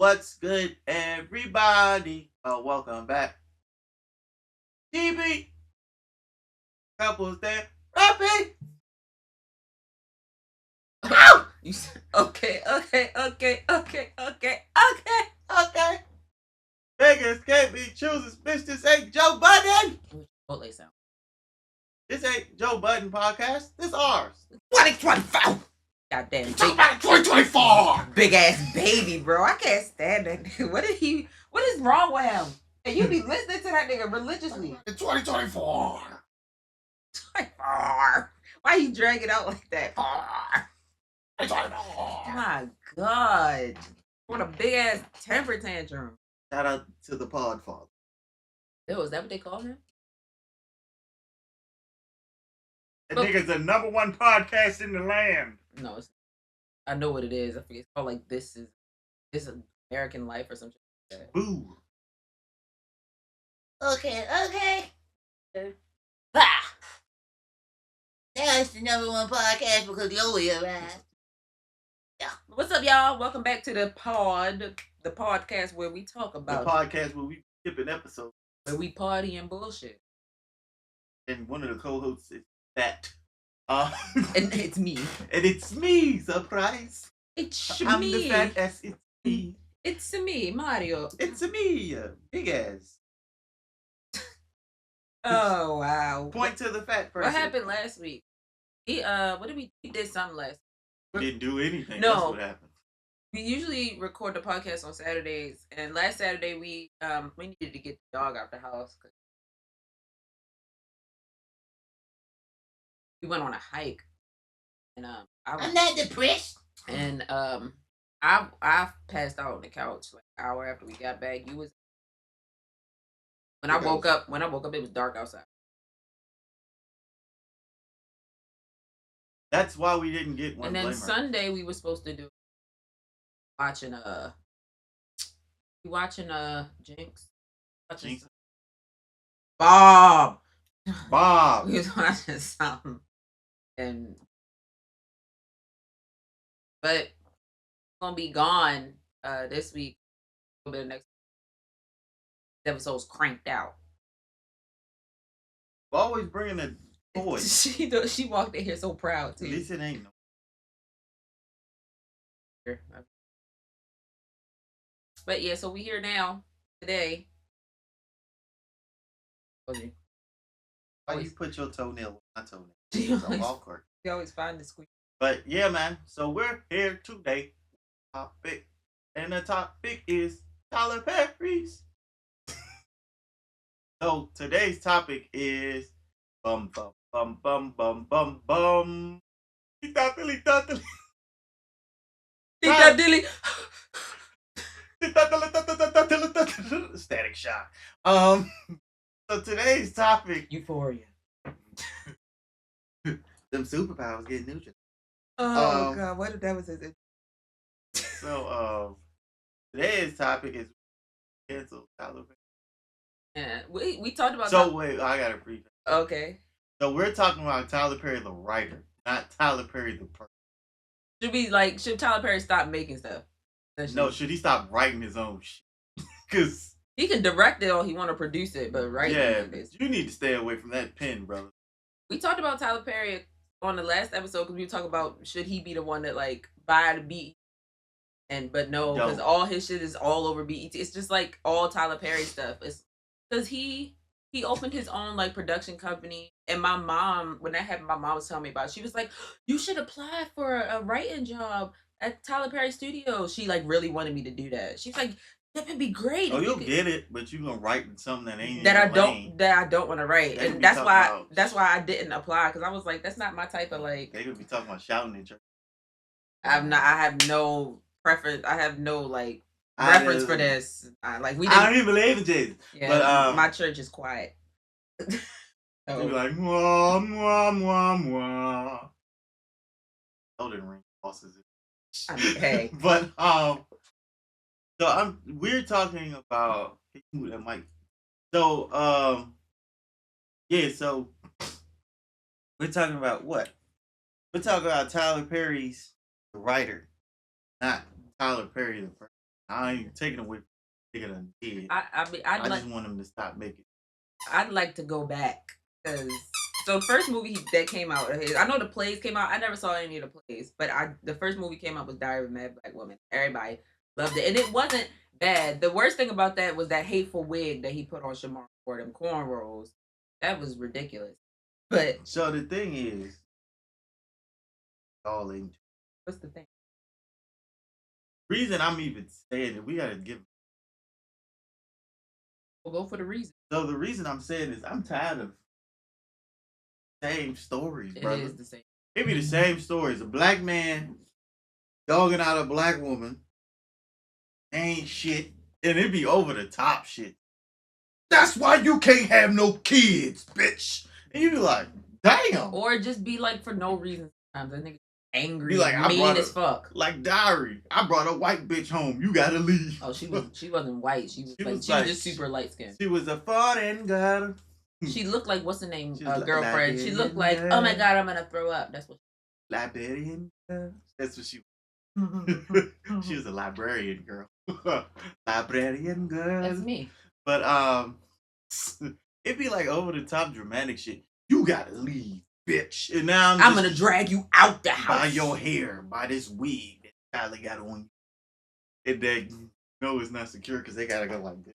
What's good, everybody? Welcome back. TV couples there. Rapping. Ow! Okay. Beggars can't be choosers. Bitch, this ain't Joe Budden. Chipotle sound. This ain't Joe Budden podcast. This ours. 2024. Goddamn. Joe Budden 2024. Big ass baby, bro. I can't stand that nigga. What is wrong with him? And you be listening to that nigga religiously. 2024. 24. Why you drag it out like that? 2024. My God. What a big ass temper tantrum. Shout out to the pod father. Ew, is that what they call him? That nigga's the number one podcast in the land. No, I know what it is. I forget. It's called like This is American Life or something like that. Boo. Okay. Ah! Now it's the number one podcast because Yolia arrived. Yeah. What's up, y'all? Welcome back to the podcast where we talk about the podcast where we skip an episode. Where we party and bullshit. And one of the co-hosts is Fat. And it's me. And it's me, surprise. I'm me. The fat ass, it's me. It's me, Mario. It's me, big ass. Oh, wow. Point to the fat person. What happened last week? We did something last week. We didn't do anything. No. That's what happened. We usually record the podcast on Saturdays, and last Saturday we needed to get the dog out the house. We went on a hike, and I'm not depressed. And I passed out on the couch like an hour after we got back. When I woke up, it was dark outside. That's why we didn't get one. And then Sunday we were supposed to do watching Jinx. Jinx. Bob. We was watching something. But gonna be gone this week. A little bit of next episode's cranked out. Always bringing a toy. She walked in here so proud too. At least it ain't no. But yeah, so we here now today. Why you put your toenail on my toenail? It's awkward. You always find the squeak. But yeah, man. So we're here today. Topic, and the topic is Tyler Perry's. So today's topic is bum. Static Shock. So today's topic, Euphoria. Them superpowers getting neutral. Oh God, what if that was his? So today's topic is cancel Tyler Perry. Yeah, we talked about. So wait, I gotta brief. Okay. So we're talking about Tyler Perry the writer, not Tyler Perry the person. Should Tyler Perry stop making stuff? No, should he stop writing his own shit? Because he can direct it or he want to produce it, but you need to stay away from that pen, brother. We talked about Tyler Perry on the last episode because we were talking about should he be the one that like buy the beat, but no, because all his shit is all over BET. It's just like all Tyler Perry stuff. It's because he opened his own like production company, and my mom, when that happened, my mom was telling me about it. She was like, you should apply for a writing job at Tyler Perry Studios. She like really wanted me to do that. She was like, that would be great. Oh, you'll get it, but you gonna write something that ain't that I don't want to write, and that's why I didn't apply, because I was like, that's not my type of like. They could be talking about shouting at church. I have no preference. I have no like reference for this. I don't even believe in Jesus. Yeah, but my church is quiet. They be like mwah mwah mwah mwah. Oh, didn't ring bosses. I mean, hey, but so we're talking about that mic. So yeah, so we're talking about what? We're talking about Tyler Perry's the writer, not Tyler Perry the person. I ain't taking away from nigga done did. I just want him to stop making. I'd like to go back because so the first movie that came out, I know the plays came out. I never saw any of the plays, but the first movie came out was Diary of a Mad Black Woman. Everybody loved it, and it wasn't bad. The worst thing about that was that hateful wig that he put on Shamar for them cornrows. That was ridiculous. But so the thing is, all into. What's the thing? Reason I'm even saying it, we gotta give. We'll go for the reason. So the reason I'm saying is I'm tired of same stories, brother. It is the same. It be the same stories. A black man dogging out a black woman ain't shit, and it be over the top shit. That's why you can't have no kids, bitch. And you be like, damn. Or just be like for no reason. Sometimes that nigga angry, like, mean as fuck. Like Diary, I brought a white bitch home. You gotta leave. Oh, she wasn't white. She was just super light skinned. She was a foreign girl. She looked like what's the name? Girlfriend. She looked like, oh my god, I'm gonna throw up. That's what. Liberian girl. That's what she. She was a librarian girl. Librarian girl. That's me. But it'd be like over the top dramatic shit. You gotta leave, bitch. And now I'm gonna drag you out the house by your hair, by this wig that Tyler got on. And they know it's not secure because they gotta go like this.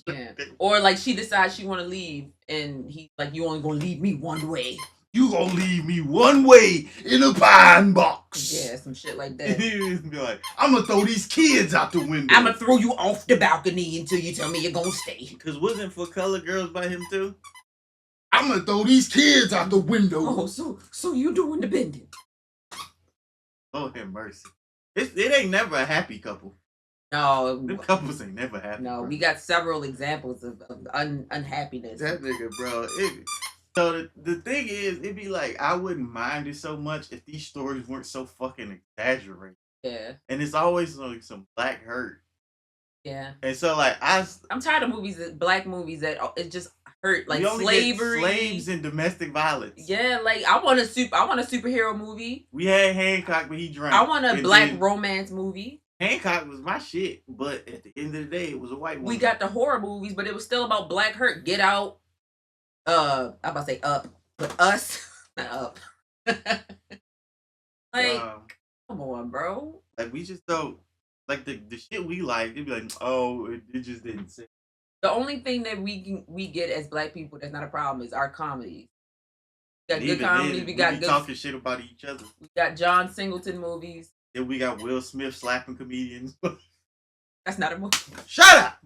Yeah. Or like she decides she want to leave, and he like, you only gonna leave me one way. You gonna leave me one way in a pine box. Yeah, some shit like that. He be like, I'm gonna throw these kids out the window. I'm gonna throw you off the balcony until you tell me you're gonna stay. Because wasn't For Color Girls by him too? I'm gonna throw these kids out the window. Oh, so you doing the bending? Oh, have mercy. It ain't never a happy couple. No, them couples ain't never happy. No, bro. We got several examples of unhappiness. That nigga, bro. So the thing is, it'd be like, I wouldn't mind it so much if these stories weren't so fucking exaggerated. Yeah. And it's always like some black hurt. Yeah. And so like I'm tired of black movies that it just hurt, like slavery, slaves, and domestic violence. Yeah, like I want a superhero movie. We had Hancock, but he drank. I want a black romance movie. Hancock was my shit, but at the end of the day, it was a white woman. We got the horror movies, but it was still about black hurt. Get Out. I'm about to say Up, but Us, not Up. Like, come on, bro. Like, we just don't like the shit we like. It'd be like, oh, it just didn't say. The only thing that we get as black people that's not a problem is our comedies. We got good comedies. We got good talking shit about each other. We got John Singleton movies. Then we got Will Smith slapping comedians. That's not a movie. Shut up!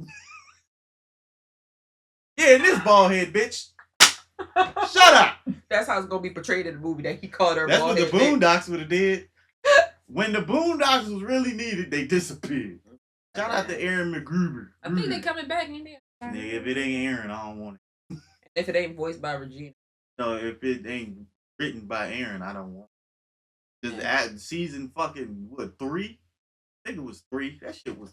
Yeah, and this bald head bitch. Shut up! That's how it's gonna be portrayed in the movie that he called her. That's what the Boondocks would have did. When the Boondocks was really needed, they disappeared. Shout out to Aaron McGruber. I think they coming back in there. Nigga, if it ain't Aaron, I don't want it. If it ain't voiced by Regina. No, if it ain't written by Aaron, I don't want it. Just at season fucking 3? I think it was 3. That shit was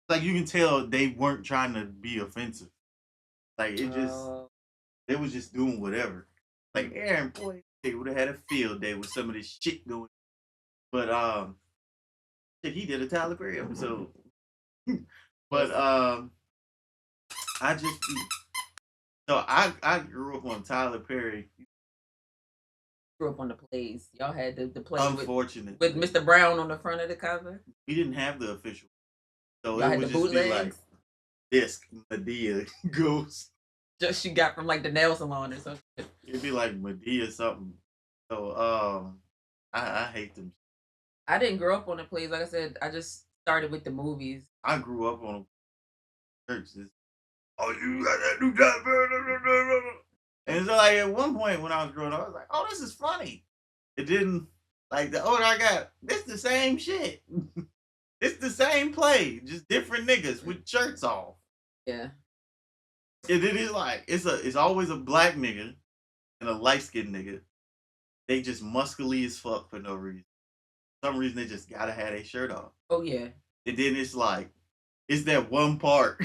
like, you can tell they weren't trying to be offensive. Like, it just they was just doing whatever. Like, Aaron, boy, they would have had a field day with some of this shit going. But he did a Tyler Perry episode. But I just so I grew up on Tyler Perry. Grew up on the plays. Y'all had the play with Mr. Brown on the front of the cover. We didn't have the official, so y'all it would just be like disc Medea Ghost. Just she got from like the nail salon or something. It'd be like Medea something. So I hate them. I didn't grow up on the plays. Like I said, I just started with the movies. I grew up on churches. Oh, you got that new job. And so, like, at one point when I was growing up, I was like, oh, this is funny. It didn't, like, the older I got, it's the same shit. It's the same play, just different niggas with shirts off. Yeah. It is like, it's always a black nigga and a light-skinned nigga. They just muscly as fuck for no reason. For some reason, they just gotta have their shirt off. Oh, yeah. And then it's like, it's that one part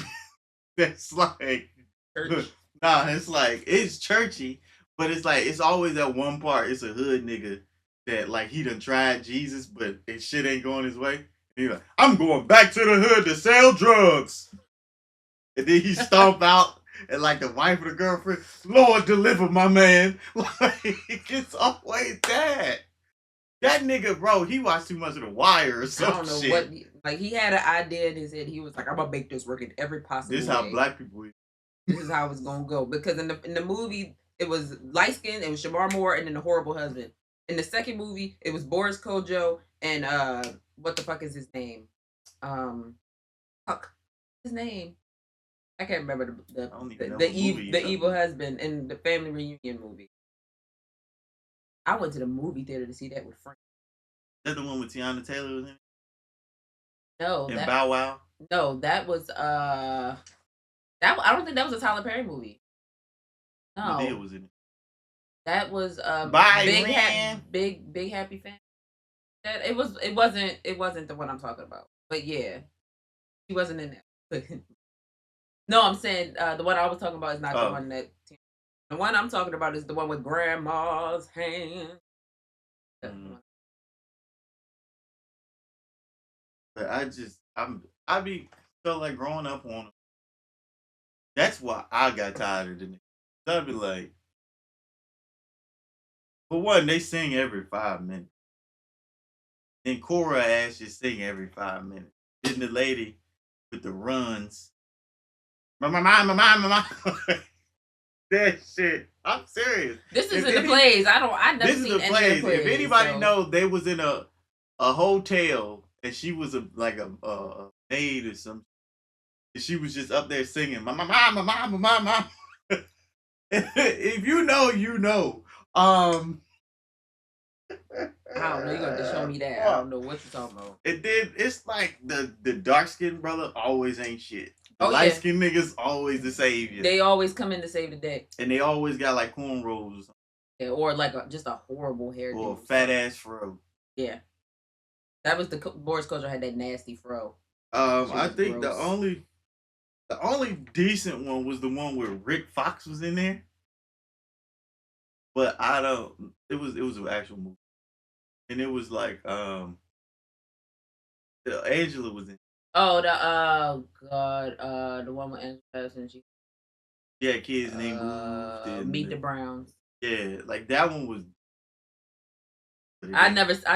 that's like, church. Nah, it's like, it's churchy, but it's like, it's always that one part. It's a hood nigga that like he done tried Jesus, but his shit ain't going his way. And he's like, I'm going back to the hood to sell drugs. And then he stomp out, and like the wife or the girlfriend, Lord deliver my man. Like it's always that. That nigga, bro, he watched too much of The Wire or some shit. I don't know shit. What, like he had an idea in his head. He was like, I'm gonna make this work in every possible way. This is how black people eat. This is how it's gonna go. Because in the movie, it was light skin, it was Shamar Moore, and then The Horrible Husband. In the second movie, it was Boris Kojo and what the fuck is his name? Fuck his name. I can't remember the evil husband in the Family Reunion movie. I went to the movie theater to see that with friends. Is that the one with Tiana Taylor was in? No. And Bow Wow? No, that was I don't think that was a Tyler Perry movie. No. Madea was in it. That was Big Happy Fan. That it wasn't the one I'm talking about. But yeah. He wasn't in that. No, I'm saying the one I was talking about is not the one that. The one I'm talking about is the one with Grandma's hand. But I be felt like growing up on them. That's why I got tired of the niggas. I'd be like, for one, they sing every 5 minutes. Then Cora ass just sing every 5 minutes. Then the lady with the runs. My. That shit. I'm serious. This is in the plays. I never seen any of the plays. If anybody knows, they was in a hotel and she was a maid or something. And she was just up there singing, my. If you know, you know. I don't know. You're gonna show me that. I don't know what you're talking about. And then it's like the dark skinned brother always ain't shit. The light skinned niggas always the savior. They always come in to save the day. And they always got like cornrows or something. Yeah, or like just a horrible hairdo. Or a fat ass fro. Yeah. That was the Boris Kojo had that nasty fro. I think gross. the only decent one was the one where Rick Fox was in there. But it was an actual movie. And it was like Angela was in. Oh, the one with Angela and she. Yeah, kids named Moved. Meet the Browns. Yeah, like that one was. I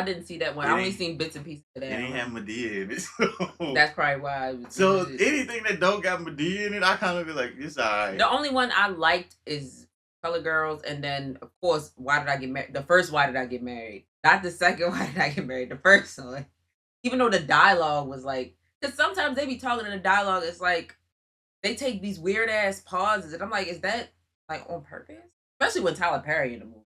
didn't see that one. I only seen bits and pieces of that. It ain't have Madea in it. So. That's probably why. Anything that don't got Madea in it, I kind of be like, it's alright. The only one I liked is Color Girls, and then of course, Why Did I Get Married? The first Why Did I Get Married? Not the second Why Did I Get Married? The first one. Even though the dialogue was like, because sometimes they be talking in the dialogue, it's like they take these weird ass pauses, and I'm like, is that like on purpose? Especially when Tyler Perry in the movie.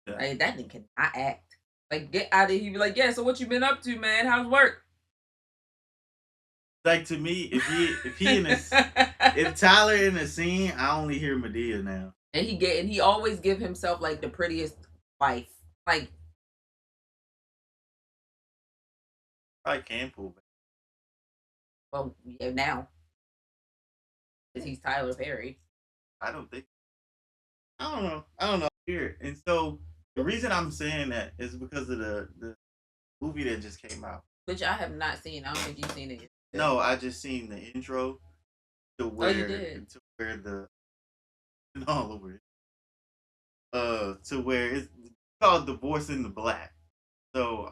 Yeah. Like that thing cannot act. Like get out of here. He be like, yeah. So what you been up to, man? How's work? Like to me, if Tyler in the scene, I only hear Madea now. And he always give himself like the prettiest wife. Like probably can pull. Well, yeah, now. Because he's Tyler Perry. I don't know. Here. And so the reason I'm saying that is because of the movie that just came out. Which I have not seen. I don't think you've seen it yet. No, I just seen the intro to where you did? To where all over it. To where it's called Divorce in the Black. So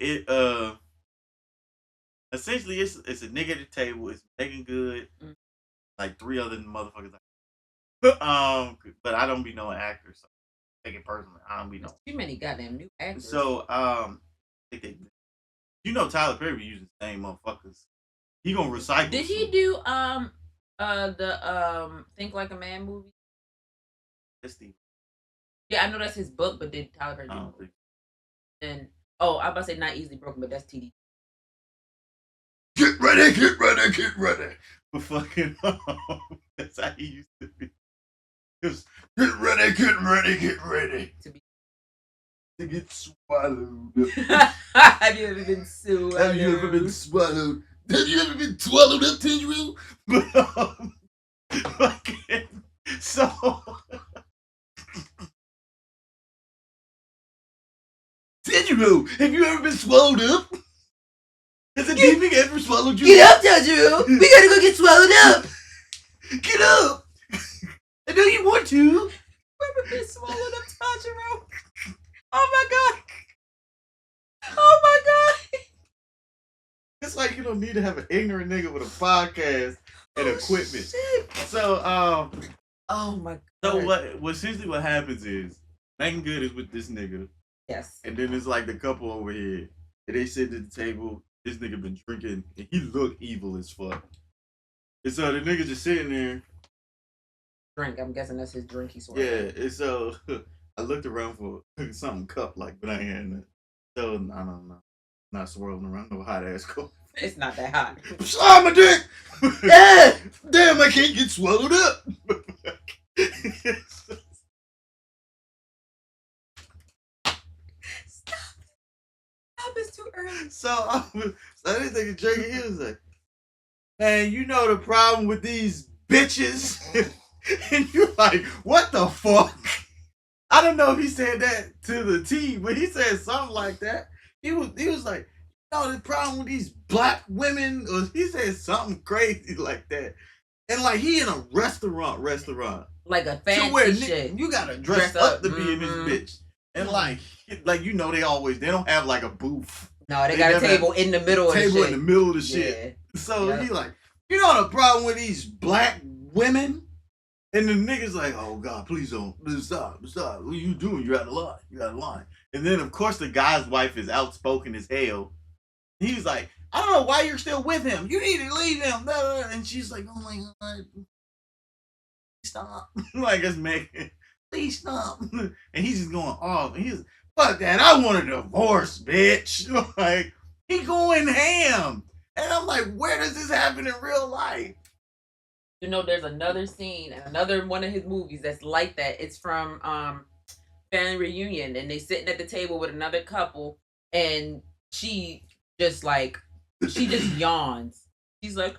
it essentially it's a nigga at the table, it's Megan Good, like 3 other motherfuckers. But I don't be knowing actors, so take it personally. I don't be knowing. Too many goddamn new actors. So Tyler Perry be using the same motherfuckers. He gonna recycle. Did he do the Think Like a Man movie? That's Steve. Yeah, I know that's his book, but did Tyler Perry do it? And I'm about to say Not Easily Broken, but that's TD. Get ready. But fucking that's how he used to be. Just get ready. To get swallowed. Have you ever been swallowed? Have you ever been swallowed? Have you ever been swallowed up, Tingeru? But fucking so Tanjiro, have you ever been swallowed up? Has a demon ever swallowed you? Get up, Tanjiro! We gotta go get swallowed up! Get up! I know you want to. Ever been swallowed up, Tanjiro? Oh my god! Oh my god! It's like you don't need to have an ignorant nigga with a podcast and equipment. Shit. So, oh my god. So what essentially what happens is Megan Good is with this nigga. Yes. And then it's like the couple over here. And they sit at the table. This nigga been drinking and he look evil as fuck. And so the nigga just sitting there. Drink. I'm guessing that's his drink he swore. Yeah, and so I looked around for something cup like, but I ain't had nothing. So no. Not swirling around no hot ass coffee. It's not that hot. Oh, my dick! Yeah! Damn, I can't get swallowed up! Stop, it's too early. So I didn't think of drinking. He was like, man, you know the problem with these bitches? And you're like, what the fuck? I don't know if he said that to the T, but he said something like that. He was like, the problem with these black women, or he said something crazy like that. And like he in a restaurant. Like a fancy shit. You gotta dress up to be in this bitch. And like you know they don't have like a booth. No, they got a table in the middle of the shit. Table in the middle of the shit. Yeah. So he like, the problem with these black women? And the nigga's like, oh God, please don't. Stop. What are you doing? You're out of line. And then, of course, the guy's wife is outspoken as hell. He's like, I don't know why you're still with him. You need to leave him. And she's like, oh my God. Stop. Like, it's Megan. Please stop. And he's just going off. And he's, fuck that. I want a divorce, bitch. Like, he going ham. And I'm like, where does this happen in real life? You know, there's another scene, another one of his movies that's like that. It's from Family Reunion, and they sitting at the table with another couple, and she just yawns. She's like,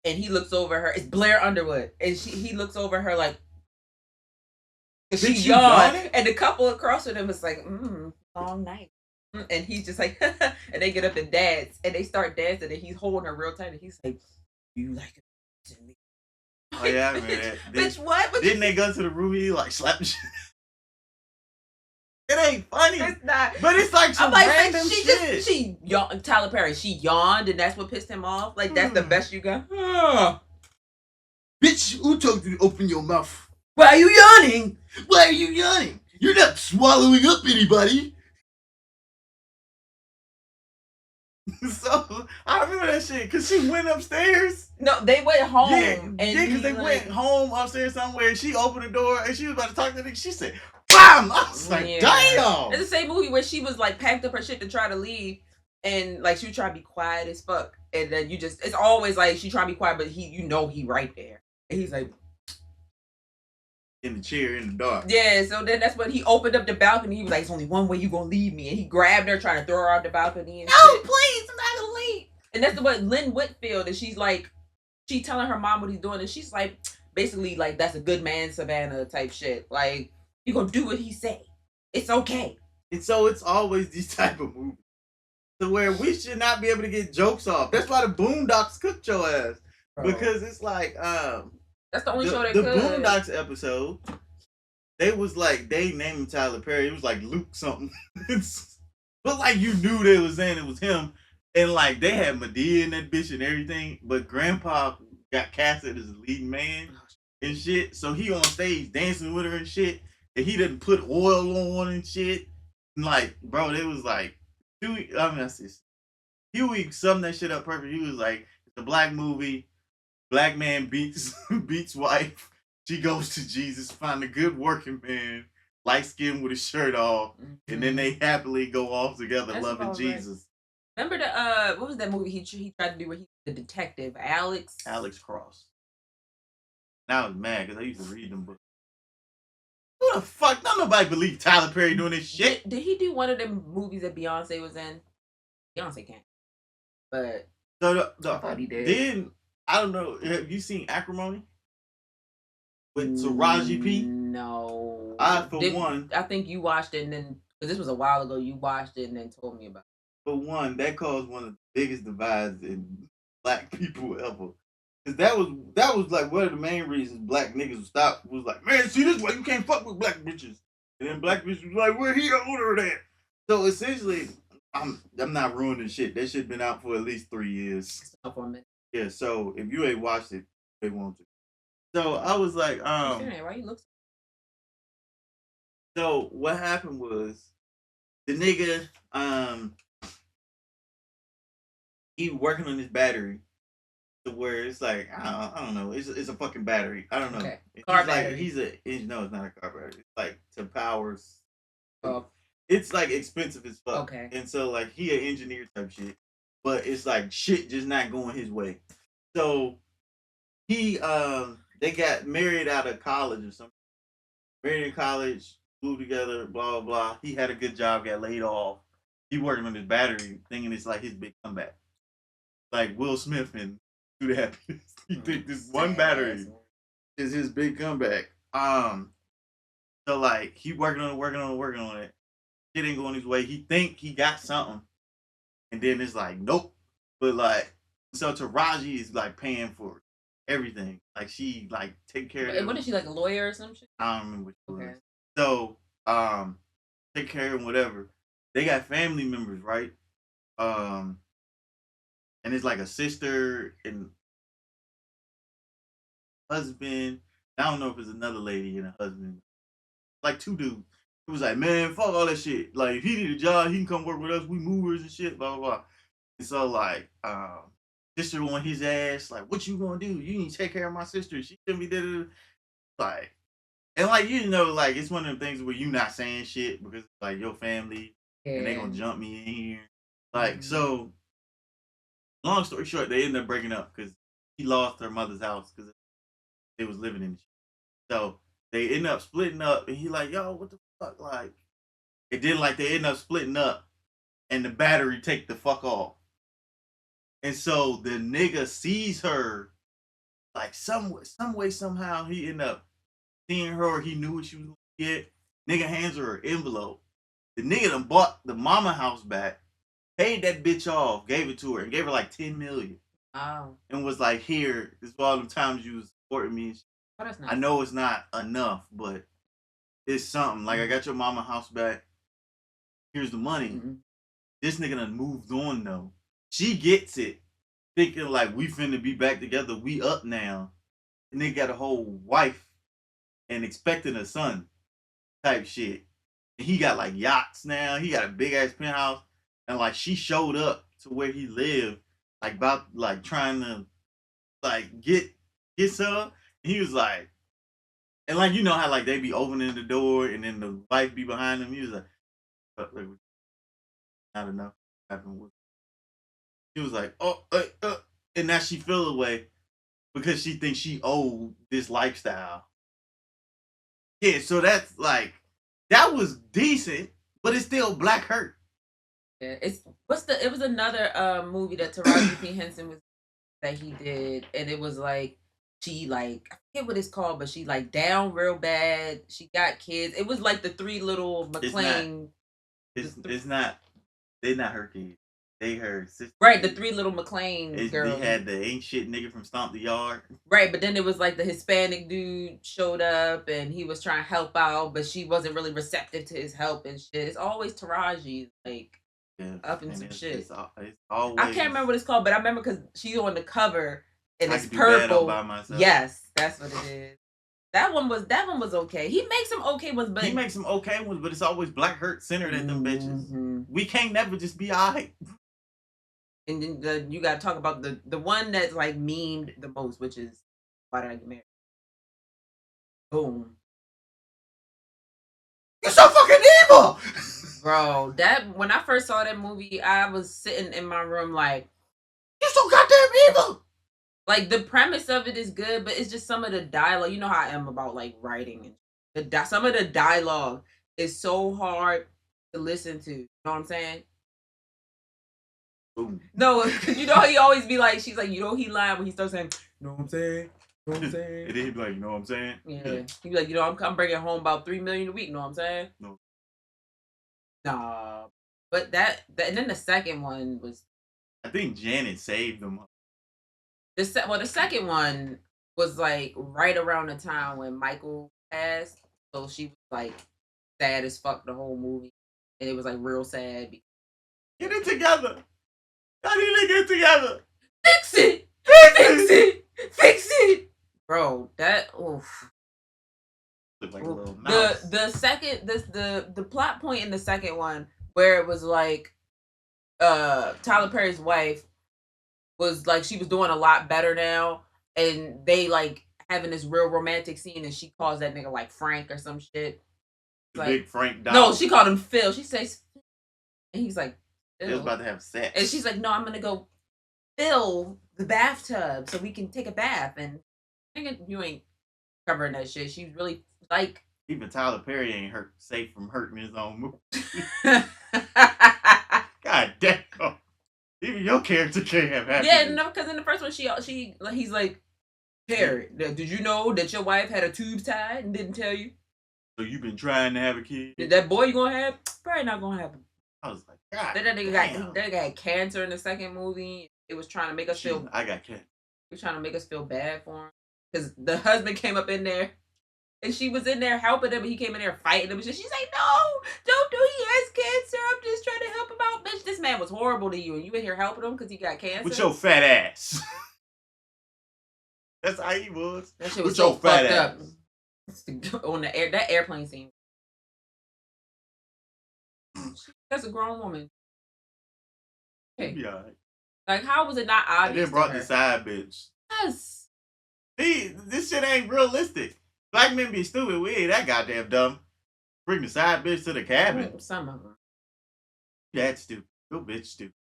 and he looks over her. It's Blair Underwood, and he looks over her like, she yawned, and the couple across from him is like, long night. And he's just like, and they get up and dance, and they start dancing, and he's holding her real tight, and he's like, you like it? Oh yeah, I remember that. Bitch, what? Didn't they go to the room? He like slapped the shit. It ain't funny. It's not. But it's like some random shit. She yawned. Tyler Perry. She yawned, and that's what pissed him off. Like that's the best you got. Bitch, who told you to open your mouth? Why are you yawning? Why are you yawning? You're not swallowing up anybody. So I remember that shit because she went upstairs. No, they went home. Yeah, because they went home upstairs somewhere. And she opened the door and she was about to talk to the nigga. She said, "Bam!" I was like, "Damn!" It's the same movie where she was like packed up her shit to try to leave, and like she was trying to be quiet as fuck, and then it's always like she trying to be quiet, but he right there, and he's like in the chair in the dark. Yeah, so then that's when he opened up the balcony. He was like, "It's only one way you gonna leave me," and he grabbed her, trying to throw her out the balcony. And no, please, I'm not gonna leave. And that's what Lynn Whitfield, and she's like, she telling her mom what he's doing, and she's like, basically like that's a good man Savannah type shit. Like you gonna do what he say. It's okay. And so it's always these type of movies to where we should not be able to get jokes off. That's why the Boondocks cooked your ass. Bro. Because it's like that's the only show that the could. Boondocks episode, they was like, they named him Tyler Perry. It was like Luke something. But like you knew they was saying it was him. And like they had Madea in that bitch and everything. But Grandpa got casted as the leading man and shit. So he on stage dancing with her and shit. And he didn't put oil on and shit. And like, bro, they was like, Huey summed that shit up perfect. He was like, it's a black movie. Black man beats wife. She goes to Jesus, find a good working man, light skin with his shirt off, and then they happily go off together, that's loving Jesus. Right. Remember what was that movie he tried to do where he the detective Alex Cross. Now I was mad because I used to read them books. Who the fuck? Not nobody believe Tyler Perry doing this shit. Did he do one of them movies that Beyonce was in? Beyonce can't. But so I thought he did. Then I don't know. Have you seen Acrimony with Taraji P? No. I think you watched it, and then Because this was a while ago. You watched it and then told me about it. But one, that caused one of the biggest divides in black people ever. Cause that was like one of the main reasons black niggas stopped was like, man, see this why you can't fuck with black bitches. And then black bitches was like, where he the owner of that? So essentially, I'm not ruining shit. That shit been out for at least 3 years. Yeah, so if you ain't watched it, they want to. So I was like, why you look so what happened was the nigga, he working on his battery to where it's like I don't know, it's a fucking battery. I don't know. Okay. Car battery. No, it's not a car battery. It's like to power. Oh. It's like expensive as fuck. Okay. And so like he an engineer type shit, but it's like shit just not going his way. So he they got married out of college or something. Married in college, flew together, blah blah blah. He had a good job, got laid off. He working on his battery, thinking it's like his big comeback. Like Will Smith and Do the Happiness. He think this one battery is his big comeback. So like he working on it. Shit ain't going his way. He think he got something, and then it's like nope. But like so Taraji is like paying for everything. Like she like take care of. What is she, like a lawyer or some shit? I don't remember what she was. So take care of whatever. They got family members, right? And it's like a sister and husband. I don't know if it's another lady and a husband. Like two dudes. He was like, man, fuck all that shit. Like, if he need a job, he can come work with us. We movers and shit, blah, blah, blah. And so, like, sister on his ass, like, what you gonna do? You need to take care of my sister. She shouldn't be there. Like, and like, you know, like, it's one of them things where you not saying shit because, like, your family and they gonna jump me in here. Like, so, long story short, they ended up breaking up because he lost her mother's house because they was living in the shit. So, they end up splitting up, and he like, yo, what the fuck, like, and then like they end up splitting up, and the battery take the fuck off, and so the nigga sees her, like some way somehow he end up seeing her, or he knew what she was gonna get. Nigga hands her an envelope. The nigga done bought the mama house back, paid that bitch off, gave it to her, and gave her like 10 million. Wow. And was like, here, this is all the times you was supporting me. Oh, that's nice. I know it's not enough, but it's something. Like, I got your mama house back. Here's the money. Mm-hmm. This nigga done moved on, though. She gets it. Thinking, like, we finna be back together. We up now. And they got a whole wife and expecting a son type shit. And he got, like, yachts now. He got a big-ass penthouse. And, like, she showed up to where he lived, like, about, like, trying to, like, get some. He was like, and like, you know how like they be opening the door and then the wife be behind them. He was like not enough happened with. He was like, and now she feel away because she thinks she owed this lifestyle. Yeah, so that's like that was decent, but it's still black hurt. Yeah, it was another movie that Taraji P. Henson was that he did, and it was like. She like I forget what it's called, but she like down real bad. She got kids. It was like the three little McLean. It's not. They're not her kids. They her sister. Right, the three little McLean girls. They had the ain't shit nigga from Stomp the Yard. Right, but then it was like the Hispanic dude showed up and he was trying to help out, but she wasn't really receptive to his help and shit. It's always Taraji like up in some shit. It's always. I can't remember what it's called, but I remember because she's on the cover. And it's purple. By myself. Yes, that's what it is. That one was okay. He makes some okay ones, but it's always black hurt centered at them bitches. We can't never just be alright. And then you gotta talk about the one that's like memed the most, which is Why Did I Get Married? Boom. You're so fucking evil, bro. That when I first saw that movie, I was sitting in my room like, you're so goddamn evil. Like, the premise of it is good, but it's just some of the dialogue. You know how I am about, like, writing. Some of the dialogue is so hard to listen to. You know what I'm saying? Ooh. No, you know he always be like, she's like, you know he lying when he starts saying, you know what I'm saying? You know what I'm saying? And then he be like, you know what I'm saying? Yeah. He be like, you know, I'm bringing home about $3 million a week. You know what I'm saying? No. Nah, but that and then the second one was I think Janet saved them. the second one was like right around the time when Michael passed, so she was like sad as fuck the whole movie, and it was like real sad. Get it together. How need to get together? Fix it, fix it, fix it, bro. That oof. Look like a little mouse. The second the plot point in the second one where it was like Tyler Perry's wife was like she was doing a lot better now, and they like having this real romantic scene, and she calls that nigga like Frank or some shit. Like, big Frank dog. No, she called him Phil. She says, and he's like, Phil. He was about to have sex, and she's like, no, I'm gonna go fill the bathtub so we can take a bath. And you ain't covering that shit. She's really like, even Tyler Perry ain't safe from hurting his own movie. God damn. Even your character can't have happiness. Yeah, no, because in the first one, he's like, Perry, did you know that your wife had a tube tied and didn't tell you? So you've been trying to have a kid? That boy you gonna have? Probably not gonna happen. I was like, God. That nigga got cancer in the second movie. It was trying to make us feel. I got cancer. It was trying to make us feel bad for him because the husband came up in there. And she was in there helping him, and he came in there fighting him. And she's like, no, don't do it. He has cancer. I'm just trying to help him out. Bitch, this man was horrible to you, and you in here helping him because he got cancer? With your fat ass. That's how he was. That shit was with so your fat ass. Up. On the that airplane scene. That's a grown woman. Okay. Yeah. Like, how was it not obvious? And then brought the side bitch. Yes. See, this shit ain't realistic. Black men be stupid. We ain't that goddamn dumb. Bring the side bitch to the cabin. Some of them. That's stupid. Your bitch stupid.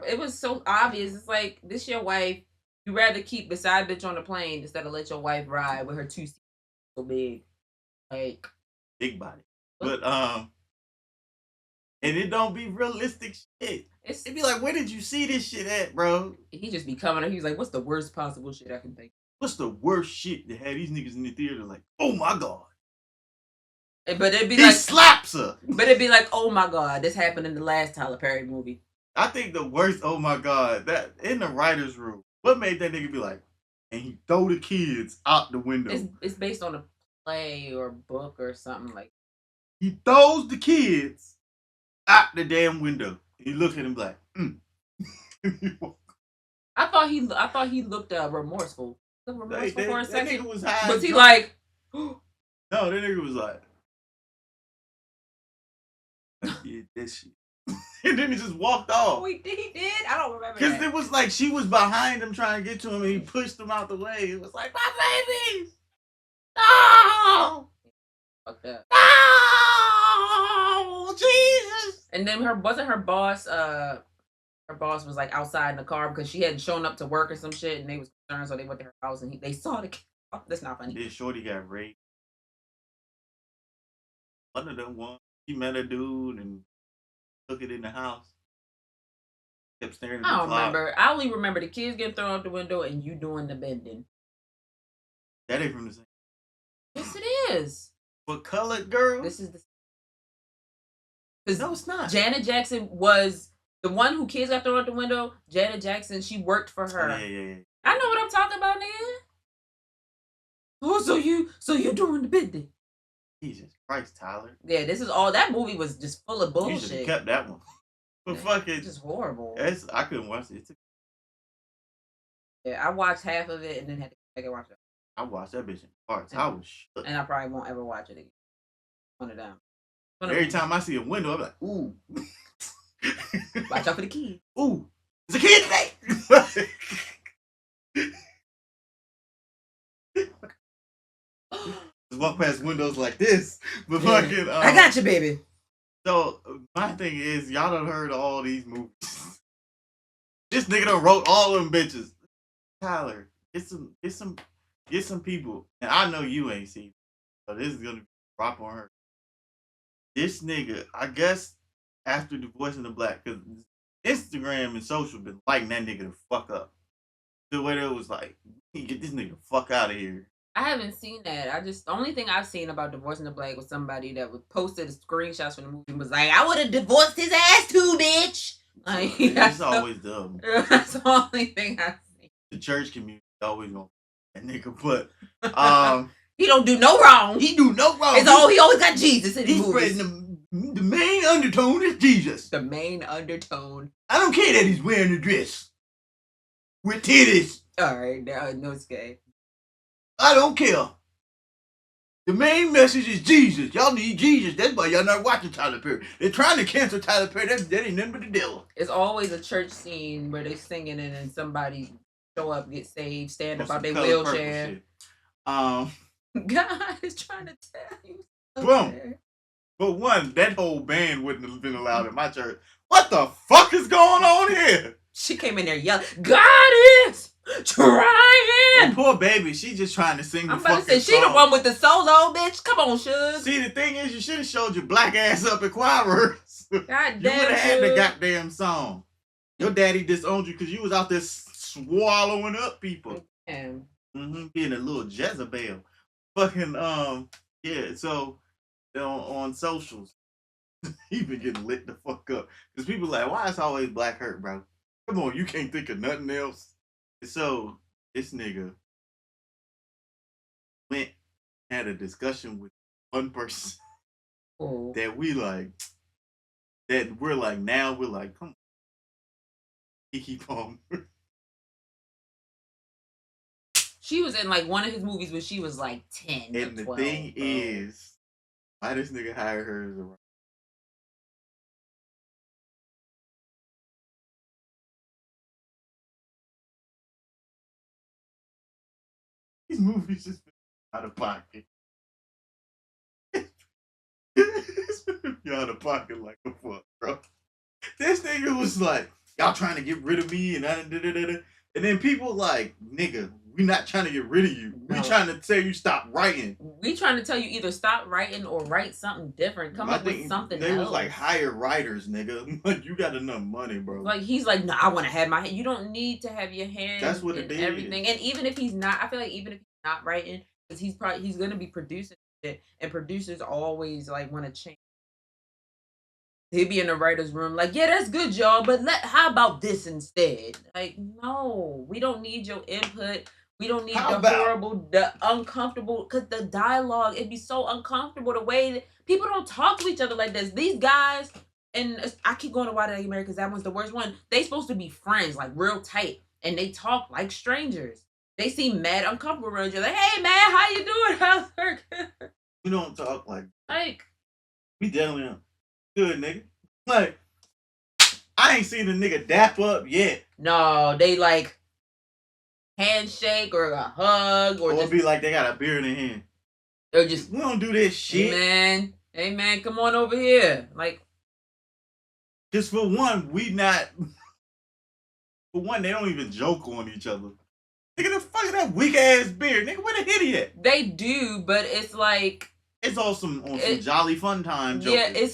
It was so obvious. It's like, this your wife. You rather keep the side bitch on the plane instead of let your wife ride with her 2 seats so big. Like. Big body. But, and it don't be realistic shit. It be like, where did you see this shit at, bro? He just be coming up. He's like, what's the worst possible shit I can think? What's the worst shit that had these niggas in the theater like, oh my God. But it'd be he like slaps her. But it'd be like, oh my God, this happened in the last Tyler Perry movie. I think the worst, oh my God, that in the writer's room, what made that nigga be like, and he throw the kids out the window? It's based on a play or book or something like. He throws the kids out the damn window. He looks at him like, I thought he looked remorseful. Remorseful for a second. That nigga was high. Was he like? No, that nigga was like, I did this shit. And then he just walked off. Oh, he did? I don't remember. Because it was like she was behind him trying to get to him, and he pushed him out the way. It was like, my babies! No! Fuck that. No! Jesus! And then her boss. Her boss was like outside in the car because she hadn't shown up to work or some shit, and they was concerned, so they went to her house and they saw the. Oh, that's not funny. Then Shorty got raped. One of them one, she met a dude and took it in the house. Kept staring at the clock. Remember. I only remember the kids getting thrown out the window and you doing the bending. That ain't from the same. Yes, it is. For colored girl. This is the. No, it's not. Janet Jackson was the one who kids got thrown out the window. Janet Jackson, she worked for her. Yeah. I know what I'm talking about, nigga. Oh, so you doing the bending? Jesus Christ, Tyler. Yeah, this is all. That movie was just full of bullshit. You should have kept that one. But fucking, it's just horrible. I couldn't watch it. Yeah, I watched half of it and then had to go back and watch it. I watched that bitch in parts. I was shook. And I probably won't ever watch it again. One of them. Every time I see a window, I'm like, ooh. Watch out for the kid. Ooh, there's a kid today. Just walk past windows like this, but fucking. I got you, baby. So my thing is, y'all done heard all these movies. This nigga done wrote all them bitches. Tyler, get some people, and I know you ain't seen it, so this is gonna drop on her. This nigga, I guess, after Divorcing the Black, because Instagram and social been lighting that nigga the fuck up. The way that it was like, get this nigga the fuck out of here. I haven't seen that. The only thing I've seen about Divorcing the Black was somebody that was posted screenshots from the movie and was like, I would have divorced his ass too, bitch. Like, it's always dumb. That's the only thing I've seen. The church community always gonna that nigga, but he don't do no wrong. He do no wrong. He always got Jesus in his movies. The main undertone is Jesus. The main undertone. I don't care that he's wearing a dress with titties. All right, now no, it's gay. I don't care. The main message is Jesus. Y'all need Jesus. That's why y'all not watching Tyler Perry. They're trying to cancel Tyler Perry. That ain't nothing but the devil. It's always a church scene where they singing and then somebody show up, get saved, stand up out their wheelchair. God is trying to tell you. Boom. But one, that whole band wouldn't have been allowed in my church. What the fuck is going on here? She came in there yelling, God is trying. And poor baby, she just trying to sing the fucking song. I'm about to say, she the one with the solo, bitch. Come on, Suge. See, the thing is, you should have showed your black ass up at choir rehearsal. God damn, you would have had the goddamn song. Your daddy disowned you because you was out there swallowing up people. Damn. Being a little Jezebel. Fucking, yeah, so on socials, he been getting lit the fuck up. Because people like, why is always black hurt, bro? Come on, you can't think of nothing else. So, this nigga had a discussion with one person that we're like, come on. Keke Palmer. She was in like one of his movies when she was like 10 and or 12. The thing is, why this nigga hired her as a writer? These movies just been out of pocket. You're out of pocket like a fuck, bro. This nigga was like, y'all trying to get rid of me and and then people like, nigga, we not trying to get rid of you. No. We trying to tell you stop writing. We trying to tell you either stop writing or write something different. Come up with something else. They was like, hire writers, nigga. Like, you got enough money, bro. Like, he's like, no, I want to have my hand. You don't need to have your hand. That's what it is. Everything. And even if he's not, I feel like even if he's not writing, because he's going to be producing it. And producers always like want to change. He'd be in the writer's room like, yeah, that's good, y'all, but how about this instead? Like, no, we don't need your input. We don't need the uncomfortable, because the dialogue, it'd be so uncomfortable the way that people don't talk to each other like this. These guys, and I keep going to Why Did I Get Married because that one's the worst one. They supposed to be friends, like real tight, and they talk like strangers. They seem mad uncomfortable around each other. Like, hey, man, how you doing? How's work? We don't talk like we definitely good, nigga. Like, I ain't seen a nigga dap up yet. No, they like handshake or a hug or just be like they got a beer in their hand. Or just, we don't do this shit. Hey man, come on over here. Like, just for one, they don't even joke on each other. Nigga, the fuck that weak ass beer. Nigga, where the hitty at? They do, but it's like, it's on some jolly fun time joking. Yeah, they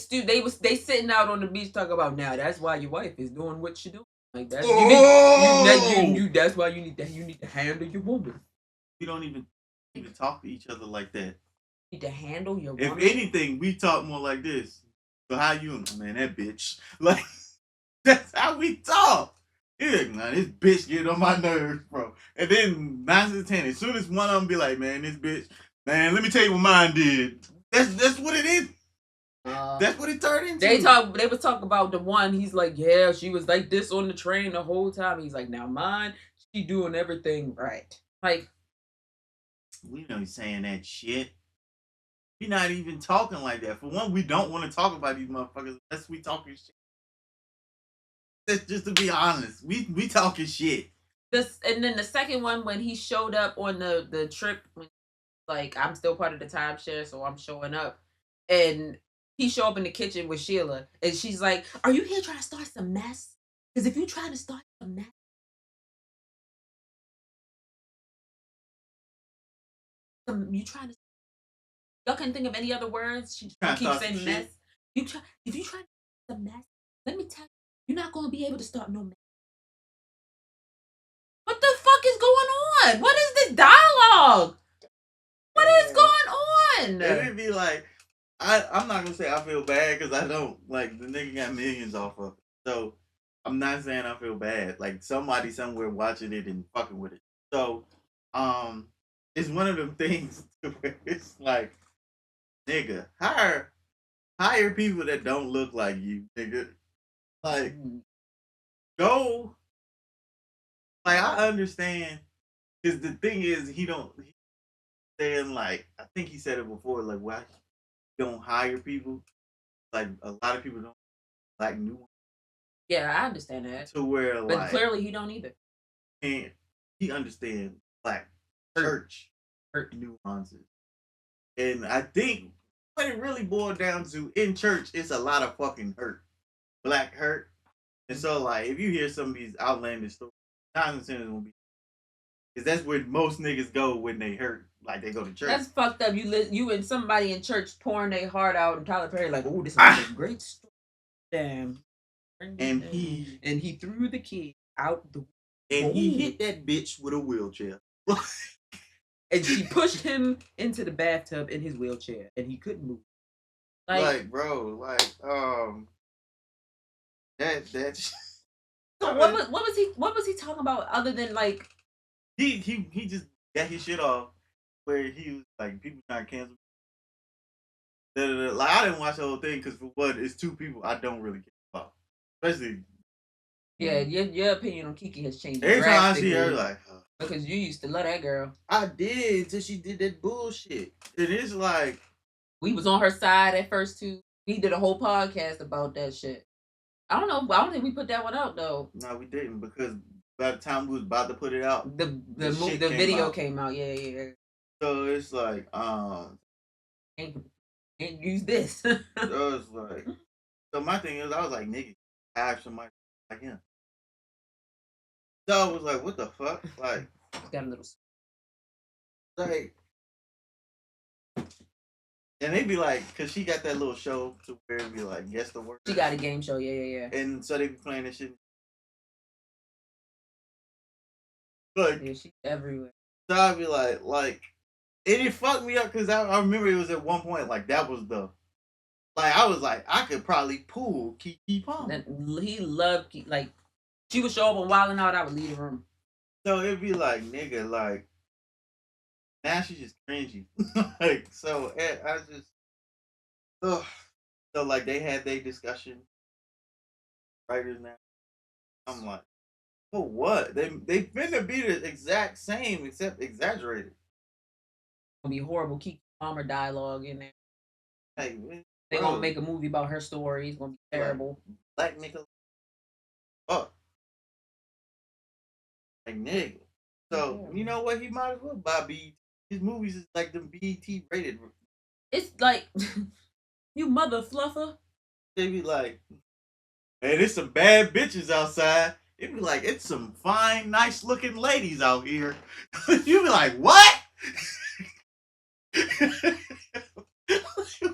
sitting out on the beach talking about, now that's why your wife is doing what she doing. Like, that's that's why you need to handle your woman. We don't even talk to each other like that. You need to handle your woman. If anything, we talk more like this. So how you, man, that bitch. Like, that's how we talk. Yeah, man, this bitch get on my nerves, bro. And then 9 to 10, as soon as one of them be like, man, this bitch, man, let me tell you what mine did. That's what it is. That's what it turned into. They would talk about the one. He's like, yeah, she was like this on the train the whole time. He's like, now mine, she doing everything right. Like, we don't saying that shit. We not even talking like that. For one, we don't want to talk about these motherfuckers unless we talking shit. That's just to be honest. We talking shit. And then the second one, when he showed up on the trip, when, like, I'm still part of the timeshare, so I'm showing up, and he show up in the kitchen with Sheila, and she's like, are you here trying to start some mess? Because if you trying to start some mess, you trying to, y'all can't think of any other words? She keeps saying mess. If you try to start some mess, let me tell you, you're not going to be able to start no mess. What the fuck is going on? What is this dialogue? What is going on? And it'd be like, I'm not gonna say I feel bad because I don't. Like, the nigga got millions off of it, so I'm not saying I feel bad. Like, somebody somewhere watching it and fucking with it. So, it's one of them things where it's like, nigga, hire people that don't look like you, nigga. Like, go. Like, I understand, because the thing is, he saying, like, I think he said it before, like, why you don't hire people? Like, a lot of people don't like new ones. Yeah, I understand that. To where, but like, clearly he don't either. And he understands black church hurt nuances. And I think what it really boiled down to in church, it's a lot of fucking hurt. Black hurt. And so, like, if you hear some of these outlandish stories, 9 10 is gonna be, because that's where most niggas go when they hurt. Like, they go to church. That's fucked up. You and somebody in church pouring their heart out, and Tyler Perry like, oh, this is a great story. Damn. And he threw the kid out the. And he hit that bitch with a wheelchair. And she pushed him into the bathtub in his wheelchair, and he couldn't move. Like bro, that. So what was he talking about other than like? He just got his shit off where he was like, people trying to cancel. Like, I didn't watch the whole thing because, for what, it's two people I don't really care about, especially. Yeah, your opinion on Kiki has changed. Every time I see her, like, because you used to love that girl. I did until she did that bullshit. It is like, we was on her side at first too. We did a whole podcast about that shit. I don't know. I don't think we put that one out though. No, we didn't, because by the time we was about to put it out, the video came out. Yeah. So it's like, ain't use this. So it's like, so my thing is, I was like, nigga, I have somebody like him. So I was like, what the fuck? Like, got a little. Like, and they be like, cause she got that little show to where it be like, guess the word. She got a game show, yeah. And so they be playing this shit. Like, yeah, she everywhere. So I be like, and it fucked me up because I remember it was at one point, like, that was the, like, I was like, I could probably pull Keke Palmer. He loved like, she would show up on Wild 'N Out, I would leave the room. So it'd be like, nigga, like, now she's just cringy. Like, so I just, ugh. So, like, they had their discussion, writers now. I'm like, for what? They finna be the exact same, except exaggerated. Gonna be horrible Keke Palmer dialogue in there. Hey, they gonna make a movie about her story. It's gonna be terrible. Black nigga. Fuck. Like, nigga. So, you know what? He might as well buy BET. His movies is like the BET rated. It's like, you mother fluffer. They be like, hey, there's some bad bitches outside. It be like, it's some fine, nice looking ladies out here. You be like, what?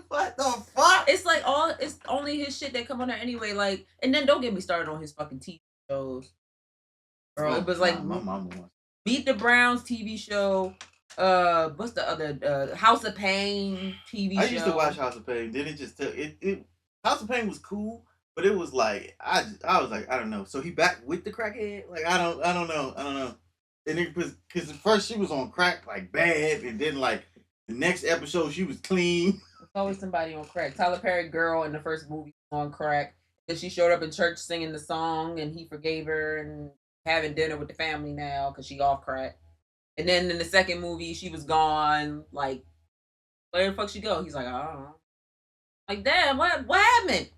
What the fuck? It's like it's only his shit that come on there anyway. Like, and then don't get me started on his fucking TV shows. Bro, it was like my mama wants. Beat the Browns TV show. What's the other House of Pain TV show? I used to watch House of Pain. Then it just took it. House of Pain was cool, but it was like I was like, I don't know. So he back with the crackhead? Like, I don't know. And it was because at first she was on crack like bad, and then like the next episode she was clean. There's always somebody on crack. Tyler Perry girl in the first movie on crack. And she showed up in church singing the song, and he forgave her and having dinner with the family now because she off crack. And then in the second movie, she was gone. Like, where the fuck she go? He's like, I don't know. Like, damn, what happened?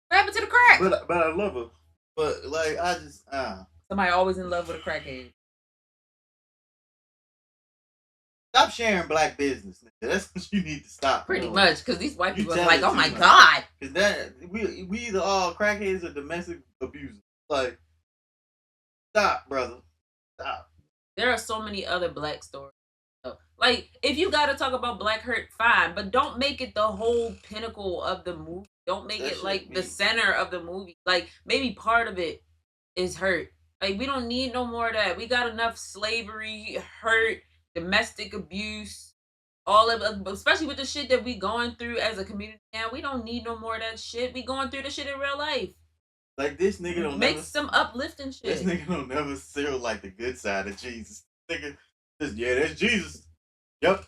What happened to the crack? But I love her. But like, I just somebody always in love with a crackhead. Stop sharing black business. That's what you need to stop. Pretty much, because these white people are like, oh my god. Because that we either all crackheads or domestic abusers. Like, stop, brother. Stop. There are so many other black stories. Like, if you gotta talk about black hurt, fine, but don't make it the whole pinnacle of the movie. Don't make it like the center of the movie. Like, maybe part of it is hurt. Like, we don't need no more of that. We got enough slavery, hurt, domestic abuse, all of, especially with the shit that we going through as a community now, we don't need no more of that shit. We going through the shit in real life. Like this nigga don't make some uplifting shit. This nigga don't never see like the good side of Jesus. Nigga, just that's Jesus. Yep,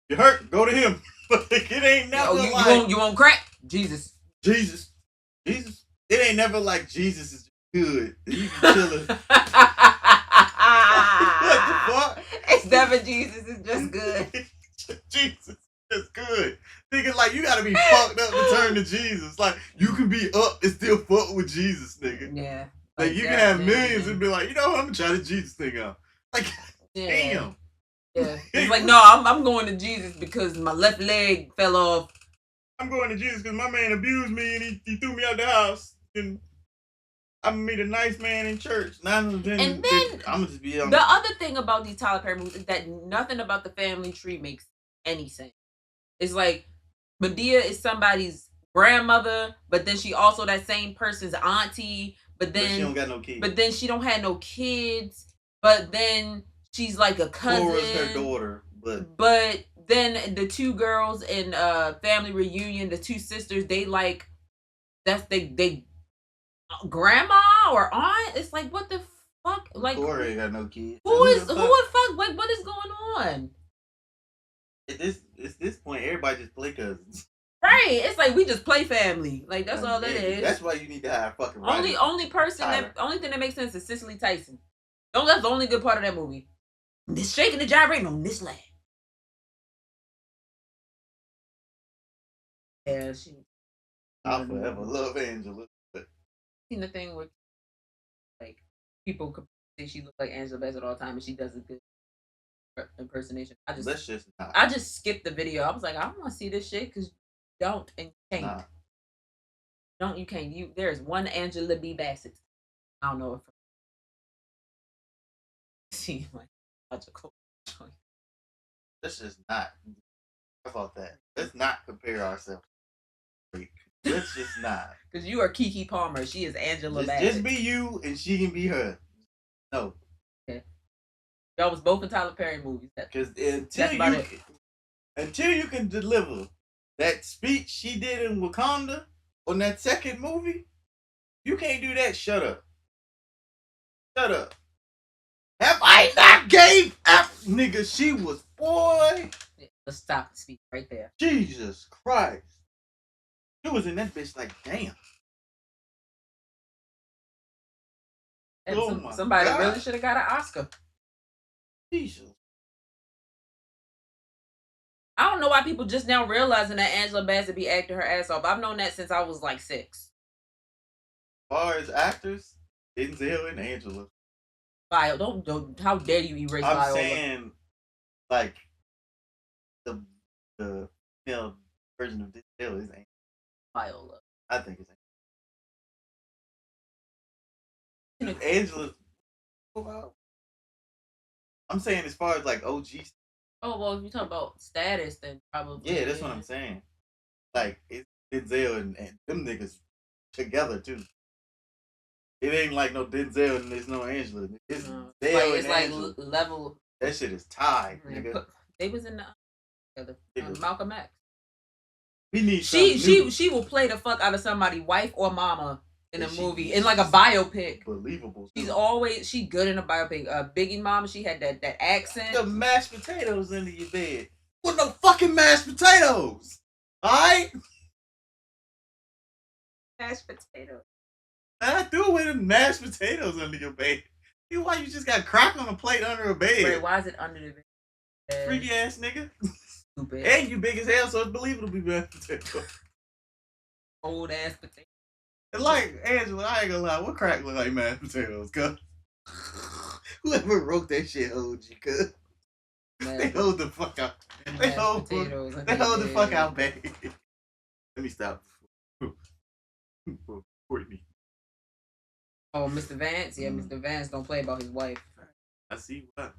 you hurt, go to him. Like it ain't never you won't crack, Jesus. It ain't never like Jesus is good. You can chillin'. What the fuck? It's never Jesus is just good. Jesus is good. Nigga, like you gotta be fucked up to turn to Jesus. Like you can be up and still fuck with Jesus, nigga. Yeah. Like you can have millions and be like, you know what, I'm gonna try the Jesus thing out. Like, damn. Yeah. It's like, no, I'm going to Jesus because my left leg fell off. I'm going to Jesus because my man abused me and he threw me out the house. And I'm gonna meet a nice man in church. And then I'm gonna just be on the other thing about these Tyler Perry movies is that nothing about the family tree makes any sense. It's like Madea is somebody's grandmother, but then she also that same person's auntie. But then she don't got no kids. But then she don't have no kids. But then she's like a cousin. Laura's her daughter. But then the two girls in family reunion, the two sisters, they like they grandma or aunt. It's like what the fuck? Like Laura ain't got no kids. Who would fuck? Like what is going on? At this point, everybody just play cousins. Right. It's like we just play family. Like that's all that is. That's why you need to have fucking only thing that makes sense is Cicely Tyson. That's the only good part of that movie. This shaking and gyrating on this land. Yeah, I'll forever love Angela. Seen the thing where like people could say she looks like Angela Bassett all the time and she does a good impersonation. I just skipped the video. I was like, I don't want to see this shit because don't and can't. Nah. Don't you can't. There's one Angela B. Bassett. I don't know if see like logical. Let's just not. How about that? Let's not compare ourselves. Let's just not. Because you are Keke Palmer. She is Angela Bassett. Just be you and she can be her. No. Okay. Y'all was both in Tyler Perry movies. Because until you can deliver that speech she did in Wakanda on that second movie, you can't do that. Shut up. Shut up. Have I not gave up, nigga? She was boy. Yeah, let's stop the speech right there. Jesus Christ. She was in that bitch like damn. And somebody God. Really should have got an Oscar. Jesus. I don't know why people just now realizing that Angela Bassett be acting her ass off. I've known that since I was like 6. As far as actors, Denzel and Angela. Viola, don't how dare you erase Viola? I'm saying, like, the female version of Denzel is Angela. Viola. I think it's Angela. I'm saying as far as like OG. Oh well, if you talk about status, then probably. Yeah, that's what I'm saying. Like it's Denzel and them niggas together too. It ain't like no Denzel and there's no Angela. It's like level. That shit is tied, nigga. They was in the Malcolm X. We need she will play the fuck out of somebody's wife or mama in a movie in like a biopic. Believable. She good in a biopic. Biggie mama, she had that accent. The mashed potatoes under your bed. What no fucking mashed potatoes? Alright? Mashed potatoes. I threw away the mashed potatoes under your bed. Why you just got crack on a plate under a bed? Wait, why is it under the bed? Freaky ass nigga. Stupid. And you big as hell, so it's believable to be mashed potatoes. Old ass potatoes. Like, Angela, I ain't gonna lie, what crack look like mashed potatoes, cuz? Whoever wrote that shit hold you, cuz. They hold the fuck out. They hold the fuck out, baby. Let me stop. Courtney. Oh, Mr. Vance? Yeah, Mr. Vance don't play about his wife. I see what.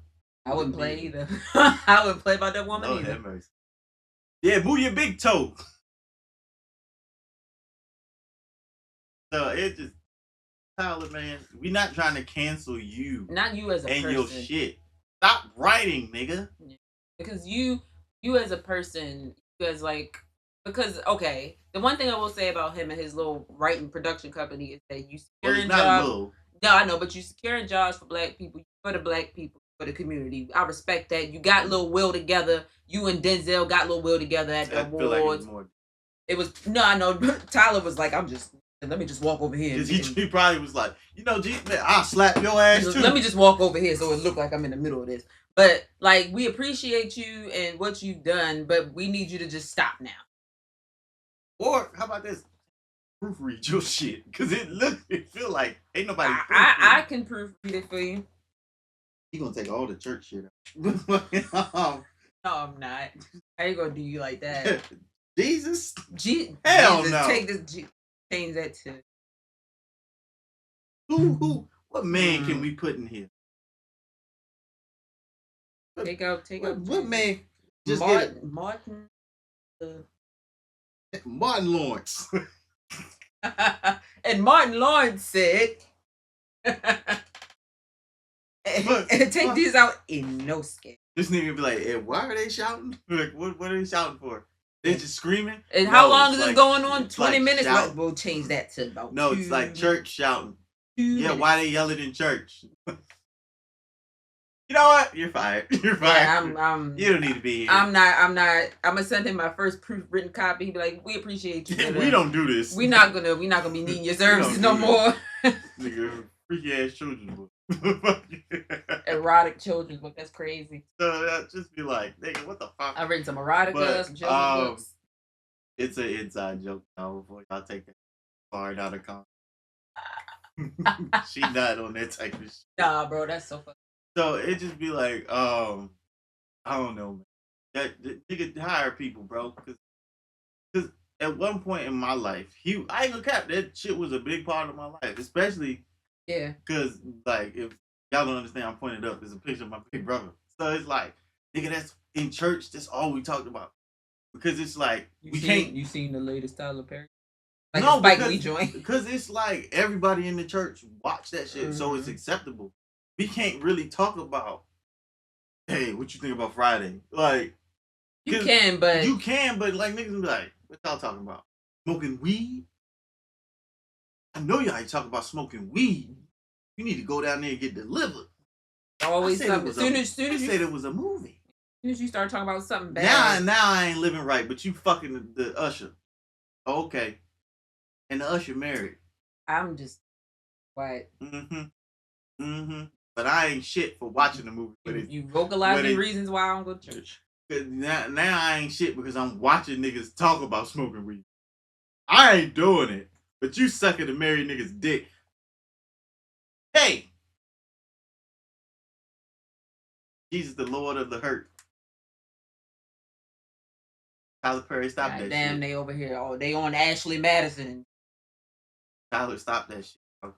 I wouldn't play either. I wouldn't play about that woman either. Mercy. Yeah, move your big toe. So it just, Tyler, man, we not trying to cancel you. Not you as a person. And your shit. Stop writing, nigga. Yeah. Because you you as a person, you as like, because okay, the one thing I will say about him and his little writing production company is that you securing jobs. No, I know, but you securing jobs for black people, for the black people, for the community. I respect that. You got Lil Will together. You and Denzel got Lil Will together at the awards. Like it was no, I know. Tyler was like, let me just walk over here. He probably was like, G, man, I'll slap your ass too. Let me just walk over here so it look like I'm in the middle of this. But like, we appreciate you and what you've done, but we need you to just stop now. Or how about this? Proofread your shit, because it feel like ain't nobody. I can proofread it for you. He gonna take all the church shit out. No, I'm not. How you gonna do you like that? Jesus? Hell Jesus, no. Take this. Change that to. Who? What man can we put in here? Take out. What man? Just Martin. Martin Lawrence. And Martin Lawrence said, take these out in no scale. This nigga be like, hey, why are they shouting? Like, what are they shouting for? They're just screaming? And how long is this going on? 20 minutes? We'll change that to about No, it's like church shouting. Yeah, why they yelling in church? You know what? You're fired. You're fired. Yeah, you don't need to be here. I'm not. I'm gonna send him my first proofwritten copy. He'd be like, "We appreciate you. We don't do this. We're not gonna be needing your services no more." Nigga, freaky ass children's book. Erotic children's book. That's crazy. So that just be like, nigga, what the fuck? I've read some erotica, some children's books. It's an inside joke now. Before y'all take that far out of context. She not on that type of shit. Nah, bro, that's so funny. So it just be like, I don't know, man. That nigga hire people, bro, because at one point in my life, I ain't gonna cap, that shit was a big part of my life, especially because like if y'all don't understand, I'm pointing up. There's a picture of my big brother, so it's like, nigga, that's in church. That's all we talked about, because it's like You seen the latest Tyler Perry? Like no, Spike Lee joint. Because it's like everybody in the church watch that shit, so it's acceptable. We can't really talk about, hey, what you think about Friday? Like, you can, but like niggas be like, what y'all talking about? Smoking weed? I know y'all ain't talking about smoking weed. You need to go down there and get delivered. Always something. Soon as you said it was a movie. As soon as you start talking about something bad. Now I ain't living right, but you fucking the usher. Oh, okay. And the usher married. I'm just quiet. But I ain't shit for watching the movie. You vocalizing reasons why I don't go to church. Now I ain't shit because I'm watching niggas talk about smoking weed. I ain't doing it. But you sucking the married nigga's dick. Hey! Jesus, the Lord of the hurt. Tyler Perry, stop that shit. Damn, they over here. Oh, they on Ashley Madison. Tyler, stop that shit.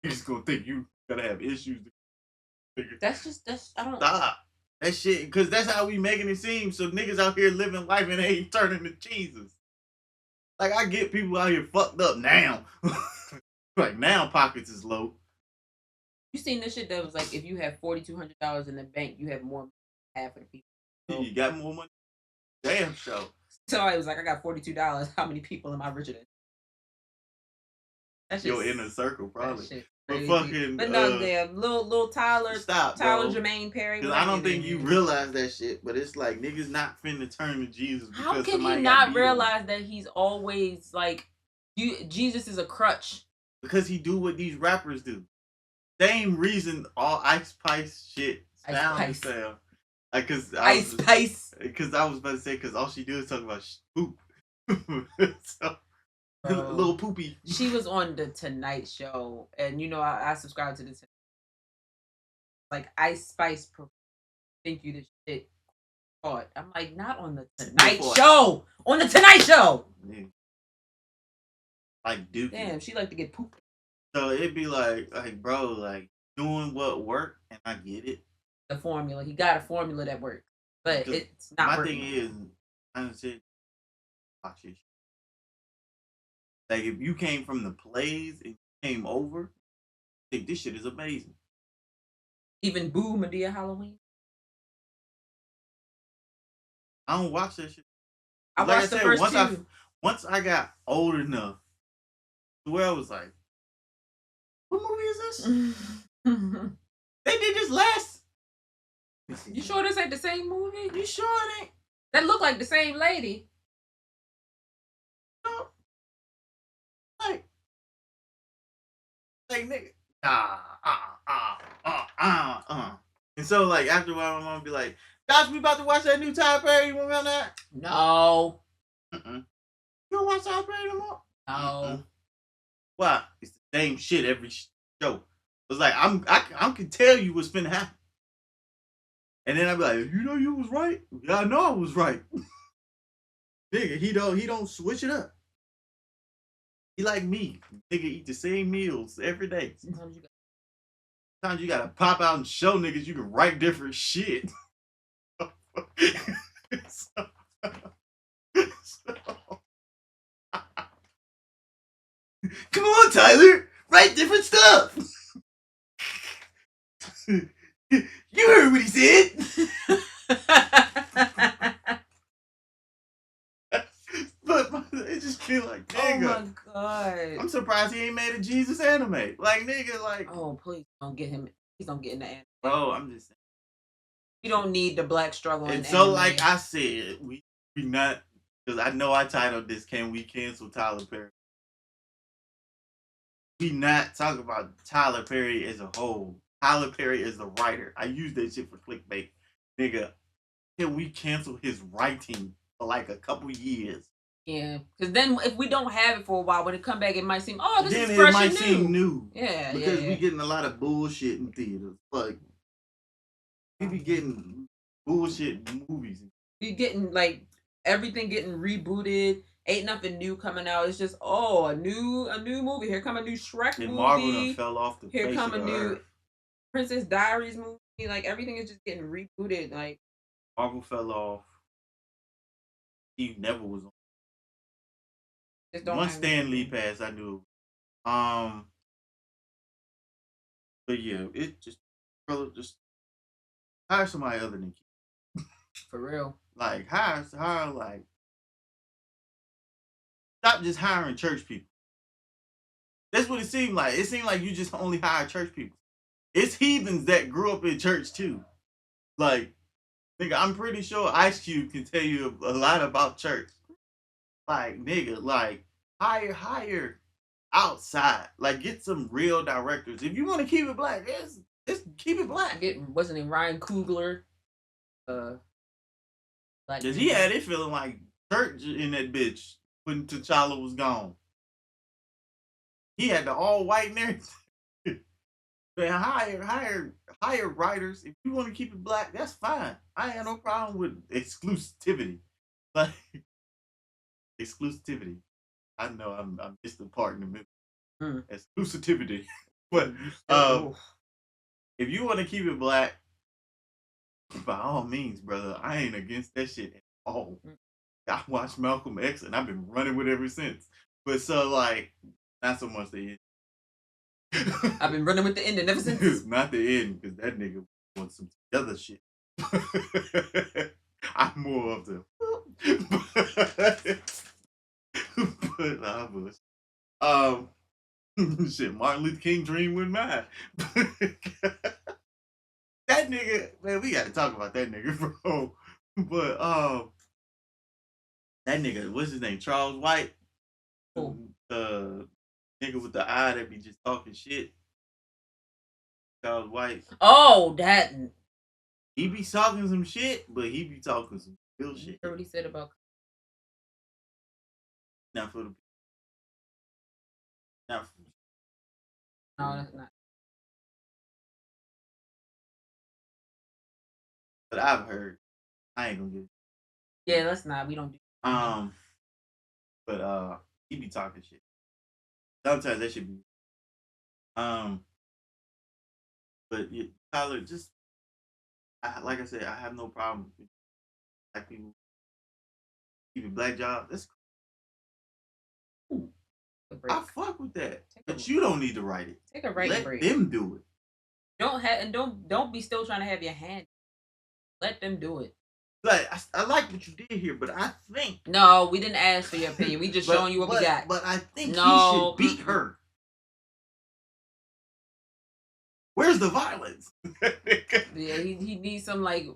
He's gonna think you gotta have issues. I don't stop that shit, because that's how we making it seem. So niggas out here living life and they ain't turning to Jesus. Like, I get people out here fucked up now. Like, now pockets is low. You seen this shit that was like, if you have $4,200 in the bank, you have more than half of the people. So, you got more money? Damn show. So I was like, I got $42. How many people am I richer than? That's your inner circle, probably. But fucking, but no, damn, little Tyler, Tyler Jermaine Perry. Because I don't think you realize that shit, but it's like niggas not finna turn to Jesus. How can he not realize that he's always like, Jesus is a crutch? Because he do what these rappers do. Same reason all Ice Spice shit sounds. Like, Ice Spice. Because I was about to say, because all she do is talk about poop. So. Little poopy. She was on the Tonight Show, and you know I subscribe to the like Ice Spice. Think you the shit? Caught. I'm like, not on the Tonight Show. On the Tonight Show. Yeah. Like Duke. Damn, she like to get pooped. So it'd be like bro, like doing what work, and I get it. The formula. He got a formula that works, but it's not. My thing is, I said, watch it. Like, if you came from the plays and came over, I think this shit is amazing. Even Boo Medea Halloween? I don't watch that shit. I watched the first two. Once I got old enough to where I was like, what movie is this? They did this last. You sure this ain't the same movie? You sure it ain't? That look like the same lady. No. Like nigga. And so like after a while, my mom would be like, Josh, we about to watch that new Tyler Perry. You want that? No. You don't watch Tyler Perry no more? No. Why? It's the same shit every show. It's like I can tell you what's finna happen. And then I'd be like, you know you was right? Yeah, I know I was right. Nigga, he don't switch it up. He like me. Nigga eat the same meals every day. Sometimes you gotta pop out and show niggas you can write different shit. Come on, Tyler. Write different stuff. You heard what he said. But it just feel like, nigga. Oh my god. I'm surprised he ain't made a Jesus anime. Like, nigga, like. Oh, please don't get him. Please don't get in the anime. Oh, I'm just saying. You don't need the black struggle. And so, anime. Like I said, we not, because I know I titled this, Can We Cancel Tyler Perry? We not talk about Tyler Perry as a whole. Tyler Perry is the writer. I use that shit for clickbait. Nigga, can we cancel his writing for like a couple years? Yeah, because then if we don't have it for a while, when it come back, it might seem, oh, this is fresh and new. Then it might seem new. Yeah, because we getting a lot of bullshit in theaters. Like, we be getting bullshit movies. We getting, like, everything getting rebooted. Ain't nothing new coming out. It's just, oh, a new movie. Here come a new Shrek movie. Marvel done fell off the Here face come of a the new earth. Princess Diaries movie. Like, everything is just getting rebooted. Like, Marvel fell off. He never was on. Once Stan Lee passed, I knew. But yeah, it just hire somebody other than Keith. For real. Like hire like. Stop just hiring church people. That's what it seemed like. It seemed like you just only hire church people. It's heathens that grew up in church too. Like, nigga, I'm pretty sure Ice Cube can tell you a lot about church. Like, nigga, like, hire outside. Like, get some real directors. If you want to keep it black, just keep it black. Wasn't it Ryan Coogler? Because he had it feeling like church in that bitch when T'Challa was gone. He had the all white and everything. Man, hire writers. If you want to keep it black, that's fine. I ain't got no problem with exclusivity. Like exclusivity. I know I'm just the part in the middle. Exclusivity. But if you want to keep it black, by all means, brother, I ain't against that shit at all. I watched Malcolm X and I've been running with it ever since. But so like, not so much the end. I've been running with the ending ever since. Not the end, because that nigga wants some other shit. I'm more of the shit, Martin Luther King dream with mine. That nigga, man, we gotta talk about that nigga, bro. But that nigga, what's his name? Charles White? Nigga with the eye that be just talking shit. Charles White. Oh, that. He be talking some shit, but he be talking some real shit. You heard what he said about. Not for the. Not for. No, that's not. But I've heard. I ain't gonna get it. Yeah, that's not. We don't do. But he be talking shit. Sometimes that should be. But yeah, Tyler, just like I said, I have no problem with black people keeping black jobs. That's cool. I fuck with that, but you don't need to write it. Take a writing break. Let them do it. Don't be still trying to have your hand. Let them do it. Like I like what you did here, but I think no, we didn't ask for your opinion. We just showing you what we got. But I think he should beat her. Where's the violence? Yeah, he needs some like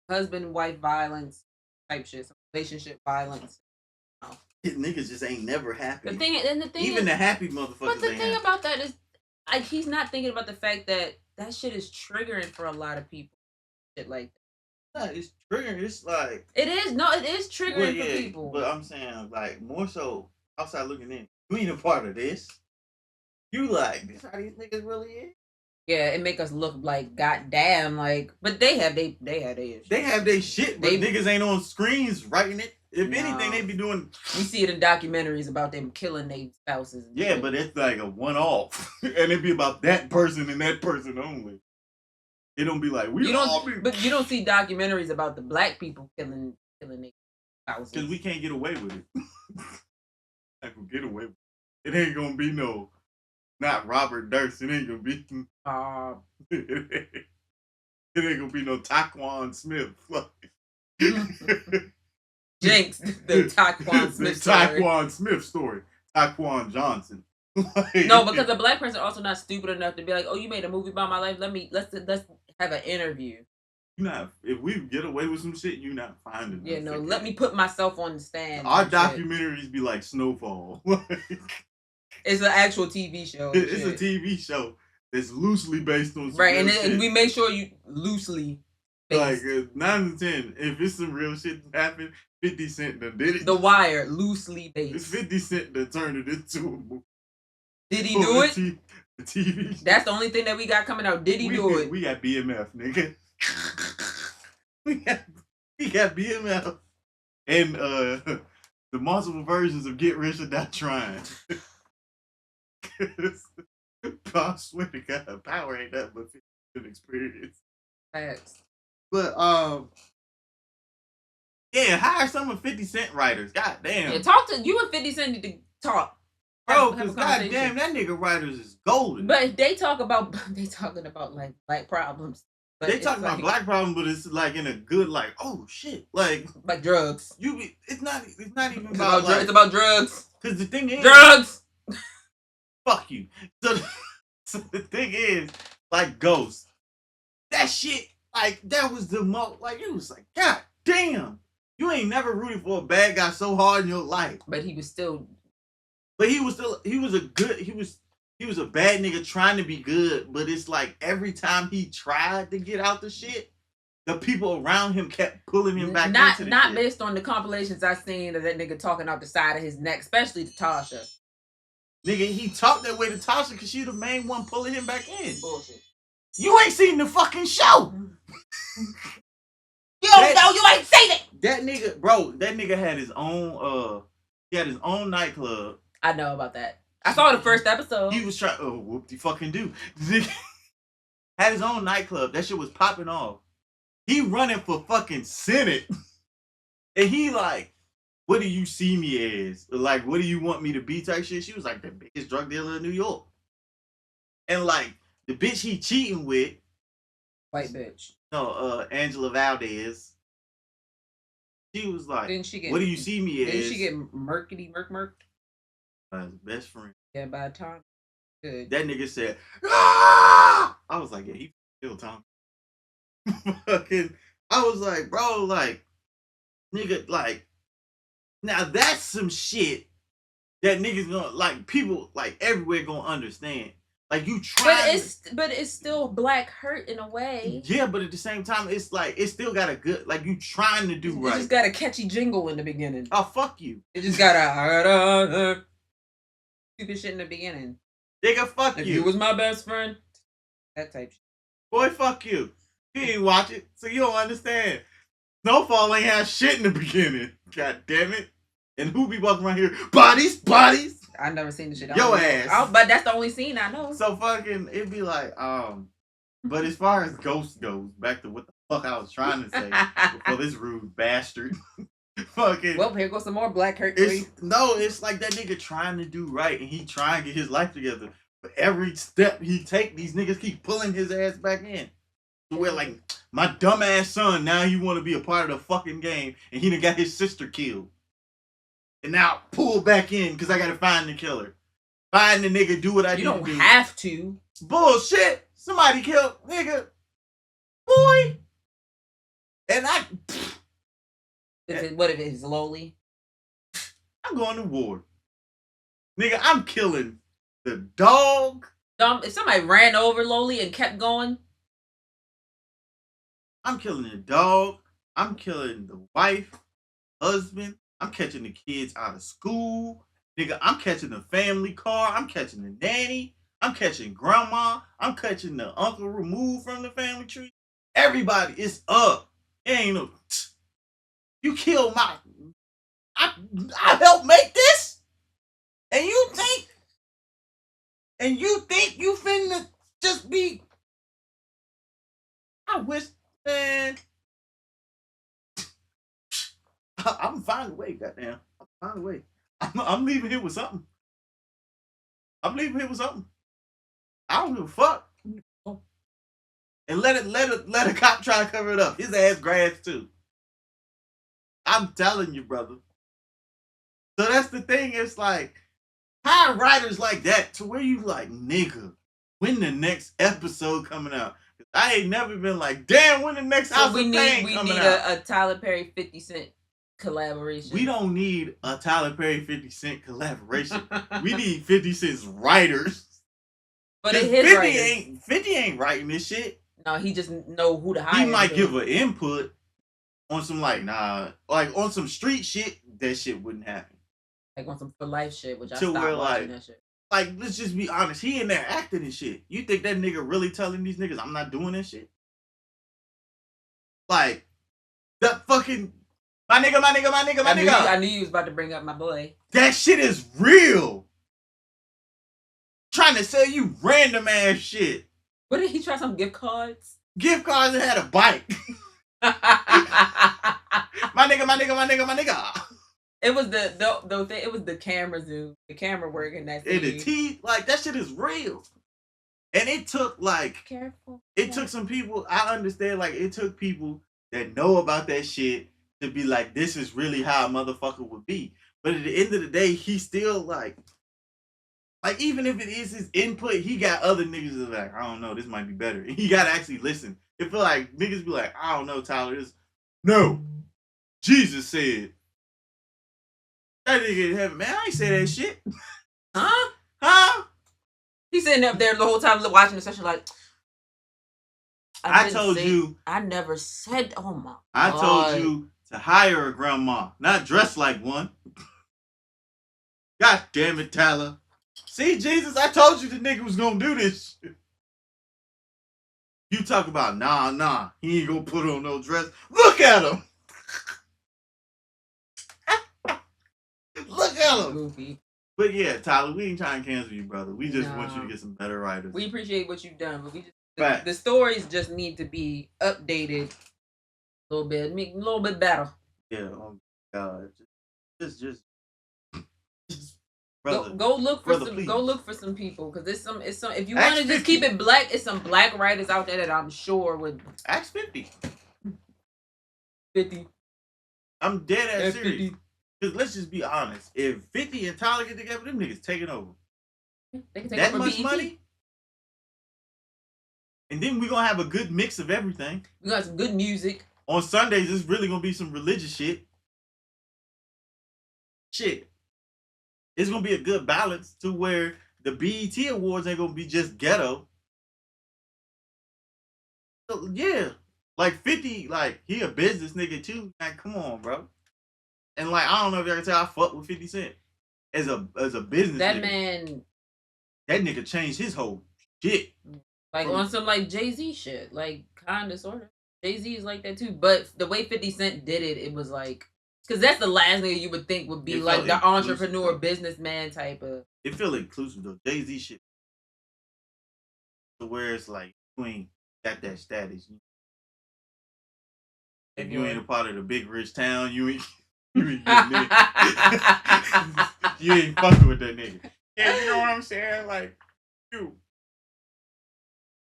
husband and wife violence type shit, some relationship violence. Oh. His niggas just ain't never happy. The thing even the happy motherfuckers. But the thing about that is, like, he's not thinking about the fact that shit is triggering for a lot of people. Shit like that. It's triggering. It's like it is. No, it is triggering for people. But I'm saying, like, more so outside looking in. You ain't a part of this. You like this? How these niggas really is? Yeah, it make us look like goddamn like, but they have their shit. They have their shit, but niggas ain't on screens writing it. If anything, they be doing. We see it in documentaries about them killing their spouses. Yeah, but it's like a one-off, and it be about that person and that person only. It don't be like but you don't see documentaries about the black people killing their spouses because we can't get away with it. I can get away with it. It ain't gonna be no. Not Robert Durst. It ain't gonna be. It ain't gonna be no Taquan Smith. Jinx, the Taquan Smith story. Taquan Smith story. Taquan Johnson. No, because a black person also not stupid enough to be like, "Oh, you made a movie about my life. Let's have an interview." If we get away with some shit, you not finding. Yeah, no. Let me put myself on the stand. Our documentaries be like Snowfall. It's an actual TV show. It's a TV show that's loosely based on some right, real and we make sure you loosely based. Like 9 to 10. If it's some real shit that happened, 50 Cent done did it. The Wire, loosely based. It's 50 Cent that turned it into a movie. Did he do it? The TV show. That's the only thing that we got coming out. Did he do it? We got BMF, nigga. we got BMF and the multiple versions of Get Rich or Die Trying. I swear to God, power ain't that but 50 experience. Facts. But yeah, hire some of 50 Cent writers. God damn. Yeah, talk to you and 50 Cent need to talk. Bro, because goddamn, that nigga writers is golden. But they talking about like black problems. But they talking about black problems, but it's like in a good, like, oh shit, like drugs. It's not even about like, it's about drugs. Because the thing is, drugs. Fuck you. So the thing is, like Ghost, that shit, like that was the most, like it was like, God damn, you ain't never rooted for a bad guy so hard in your life. But he was a bad nigga trying to be good, but it's like every time he tried to get out the shit, the people around him kept pulling him back into the not shit. Based on the compilations I seen of that nigga talking out the side of his neck, especially to Tasha. Nigga, he talked that way to Tasha because she the main one pulling him back in. Bullshit. You ain't seen the fucking show. You ain't seen it. That nigga had his own nightclub. I know about that. I saw the first episode. He was trying. Oh, whoop-de-fucking-do. Had his own nightclub. That shit was popping off. He running for fucking Senate. And he like, what do you see me as? Like, what do you want me to be type shit? She was like, the biggest drug dealer in New York. And like, the bitch he cheating with. White bitch. No, Angela Valdez. She was like, what do you see me as? Didn't she get murked? By his best friend. Yeah, by Tom. Good. That nigga said, ah! I was like, yeah, he killed Tom. Fucking, I was like, bro, like, nigga, like, now that's some shit that niggas gonna, like, people, like, everywhere gonna understand. Like, you try. But it's still black hurt in a way. Yeah, but at the same time, it's like, it still got a good, like, you trying to do right. It just got a catchy jingle in the beginning. Oh, fuck you. It just got a stupid shit in the beginning. Nigga, fuck you. If you was my best friend, that type shit. Boy, fuck you. You ain't watch it, so you don't understand. Snowfall ain't have shit in the beginning. God damn it. And who be walking around here? Bodies. I never seen the shit. Your ass. But that's the only scene I know. So fucking, it'd be like, but as far as Ghost goes, back to what the fuck I was trying to say before this rude bastard. Fucking. Well, here goes some more black hurt. It's like that nigga trying to do right and he trying to get his life together. But every step he take, these niggas keep pulling his ass back in. Where like, My dumbass son, now he want to be a part of the fucking game, and he done got his sister killed. And now pull back in because I gotta find the killer. Find the nigga, do what I do. You don't have to. Bullshit. Somebody killed nigga. Boy. And what if it's lowly? I'm going to war. Nigga, I'm killing the dog. If somebody ran over lowly and kept going. I'm killing the dog. I'm killing the wife, husband. I'm catching the kids out of school. Nigga, I'm catching the family car. I'm catching the nanny. I'm catching grandma. I'm catching the uncle removed from the family tree. Everybody is up. It ain't no... You killed my... I helped make this? And you think you finna just be... I wish, man... I'm gonna find a way, goddamn. I'm gonna find a way. I'm leaving here with something. I don't give a fuck. And let a cop try to cover it up. His ass grass too. I'm telling you, brother. So that's the thing. It's like, hire writers like that to where you like, nigga, when the next episode coming out? I ain't never been like, damn, when the next House of Pain coming out? We need a Tyler Perry 50 Cent collaboration. We don't need a Tyler Perry 50 Cent collaboration. We need 50 Cent's writers. But it his 50 ain't writing this shit. No, he just know who to hire. He might give an input on some like on some street shit. That shit wouldn't happen. Like on some for life shit, which I stopped watching that shit. Like, let's just be honest. He in there acting and shit. You think that nigga really telling these niggas I'm not doing that shit? Like, that fucking my nigga. I knew you was about to bring up my boy. That shit is real. Trying to sell you random ass shit. What did he try? Some gift cards? Gift cards that had a bike. my nigga. It was the thing. It was the camera zoom, the camera work, and that. And the teeth, like that shit is real. And it took careful. It took some people. I understand. Like it took people that know about that shit to be like, this is really how a motherfucker would be. But at the end of the day, he still like even if it is his input, he got other niggas that are like, I don't know, this might be better. And he gotta actually listen. It feel like niggas be like, I don't know, Tyler. No, Jesus said. That nigga in heaven, man. I ain't say that shit. Huh? He's sitting up there the whole time watching the session like. I told you. I never said. Oh my. I told you to hire a grandma, not dress like one. God damn it, Tyler. See, Jesus, I told you the nigga was gonna do this shit. You talk about nah, he ain't gonna put on no dress. Look at him. Look at him. Goofy. But yeah, Tyler, we ain't trying to cancel you, brother. We just want you to get some better writers. We appreciate what you've done, but we just the stories just need to be updated a little bit, make a little bit better. Yeah, oh God, just brother, go look for some people because it's some if you want to just keep it black, it's some black writers out there that I'm sure would ask 50. 50. I'm dead ass serious. Because let's just be honest. If 50 and Tyler get together, them niggas taking over. They can take that over much BET. money? And then we're going to have a good mix of everything. We got some good music. On Sundays, it's really going to be some religious shit. It's going to be a good balance to where the BET Awards ain't going to be just ghetto. So, yeah. Like 50, like, he a business nigga too. Like, come on, bro. And like, I don't know if y'all can tell I fuck with 50 Cent as a business. That nigga. Man, that nigga changed his whole shit. Like on some like Jay-Z shit, like kind of sort of. Jay-Z is like that too, but the way 50 Cent did it, it was like, because that's the last nigga you would think would be like the entrepreneur businessman type of. It feel inclusive though. Jay-Z shit. So where it's like you ain't got that status. If you ain't a part of the big rich town, you ain't. You ain't you ain't fucking with that nigga. Yeah, you know what I'm saying? Like, you.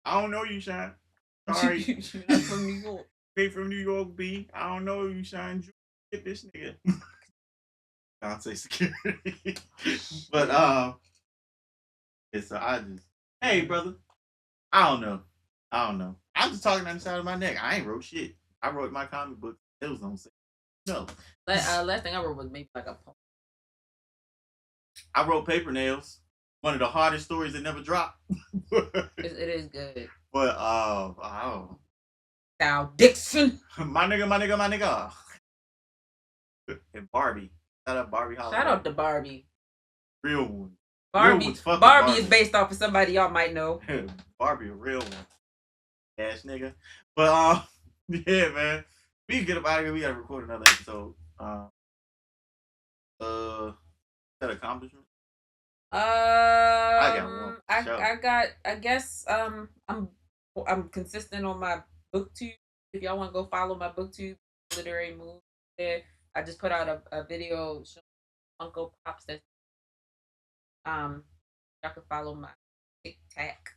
I don't know you, Sean. Sorry. You're not from New York. Straight from New York, B. I don't know you shine. Get this nigga. I'll say security. But yeah, so I just, hey brother, I don't know. I'm just talking on the side of my neck. I ain't wrote shit. I wrote my comic book. It was on sale. No. Last thing I wrote was maybe like a poem. I wrote Paper Nails. One of the hardest stories that never dropped. It is good. But oh. Cal Dixon. my nigga. And Barbie. Shout out Barbie Holiday. Shout out to Barbie. Real one. Barbie is based off of somebody y'all might know. Barbie, a real one. Ass nigga. But yeah, man. We can get up out of here. We gotta record another episode. That accomplishment. I got one. I guess I'm consistent on my booktube. If y'all want to go follow my booktube, literary move there. I just put out a video showing Uncle Pops that y'all can follow my Tik Tok.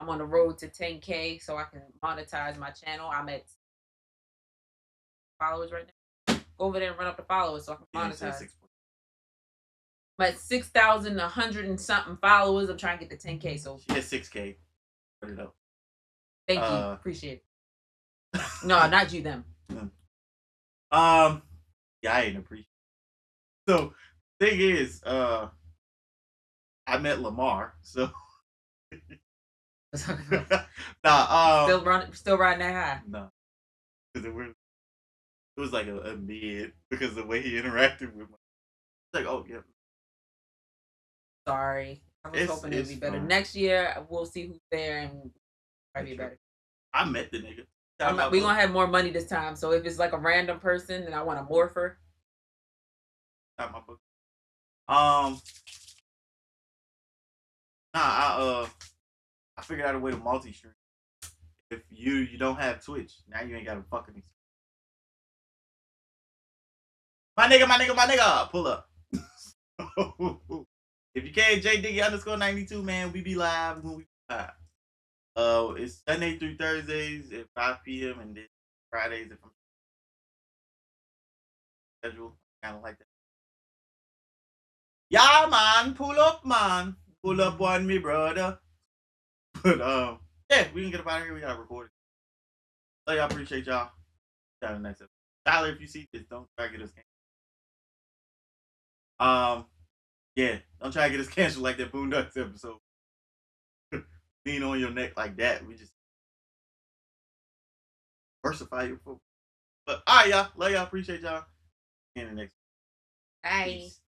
I'm on the road to 10K so I can monetize my channel. I'm at followers right now. Go over there and run up the followers so I can monetize. I'm at 6,100 and something followers. I'm trying to get to 10K. So she has 6K. Put it up. Thank you. Appreciate it. No, not you, them. Yeah, I ain't appreciate it. So thing is, I met Lamar, so still riding that high. No. Because it was like a mid because of the way he interacted with me. Like, oh yeah. Sorry. I was hoping it'd be better. Next year we'll see who's there and probably be better. I met the nigga. We're gonna have more money this time, so if it's like a random person and I want a morpher. Got my book. I figured out a way to multi-stream. If you don't have Twitch, now you ain't got to fucking my nigga, pull up. If you can't, JDiggy_92, man, we be live when we live. It's Sunday through Thursdays at 5 p.m. and then Fridays if I'm schedule, kind of like that. Yeah, man, pull up on me, brother. But yeah, we can get up out of here. We gotta record it. So y'all, appreciate y'all. See you next episode. Tyler, if you see this, don't try to get us canceled. Yeah, don't try to get us canceled like that Boondocks episode. Lean on your neck like that. We just diversify your foot. But all right, y'all. Love y'all. Appreciate y'all. See you in the next one. Bye. Peace.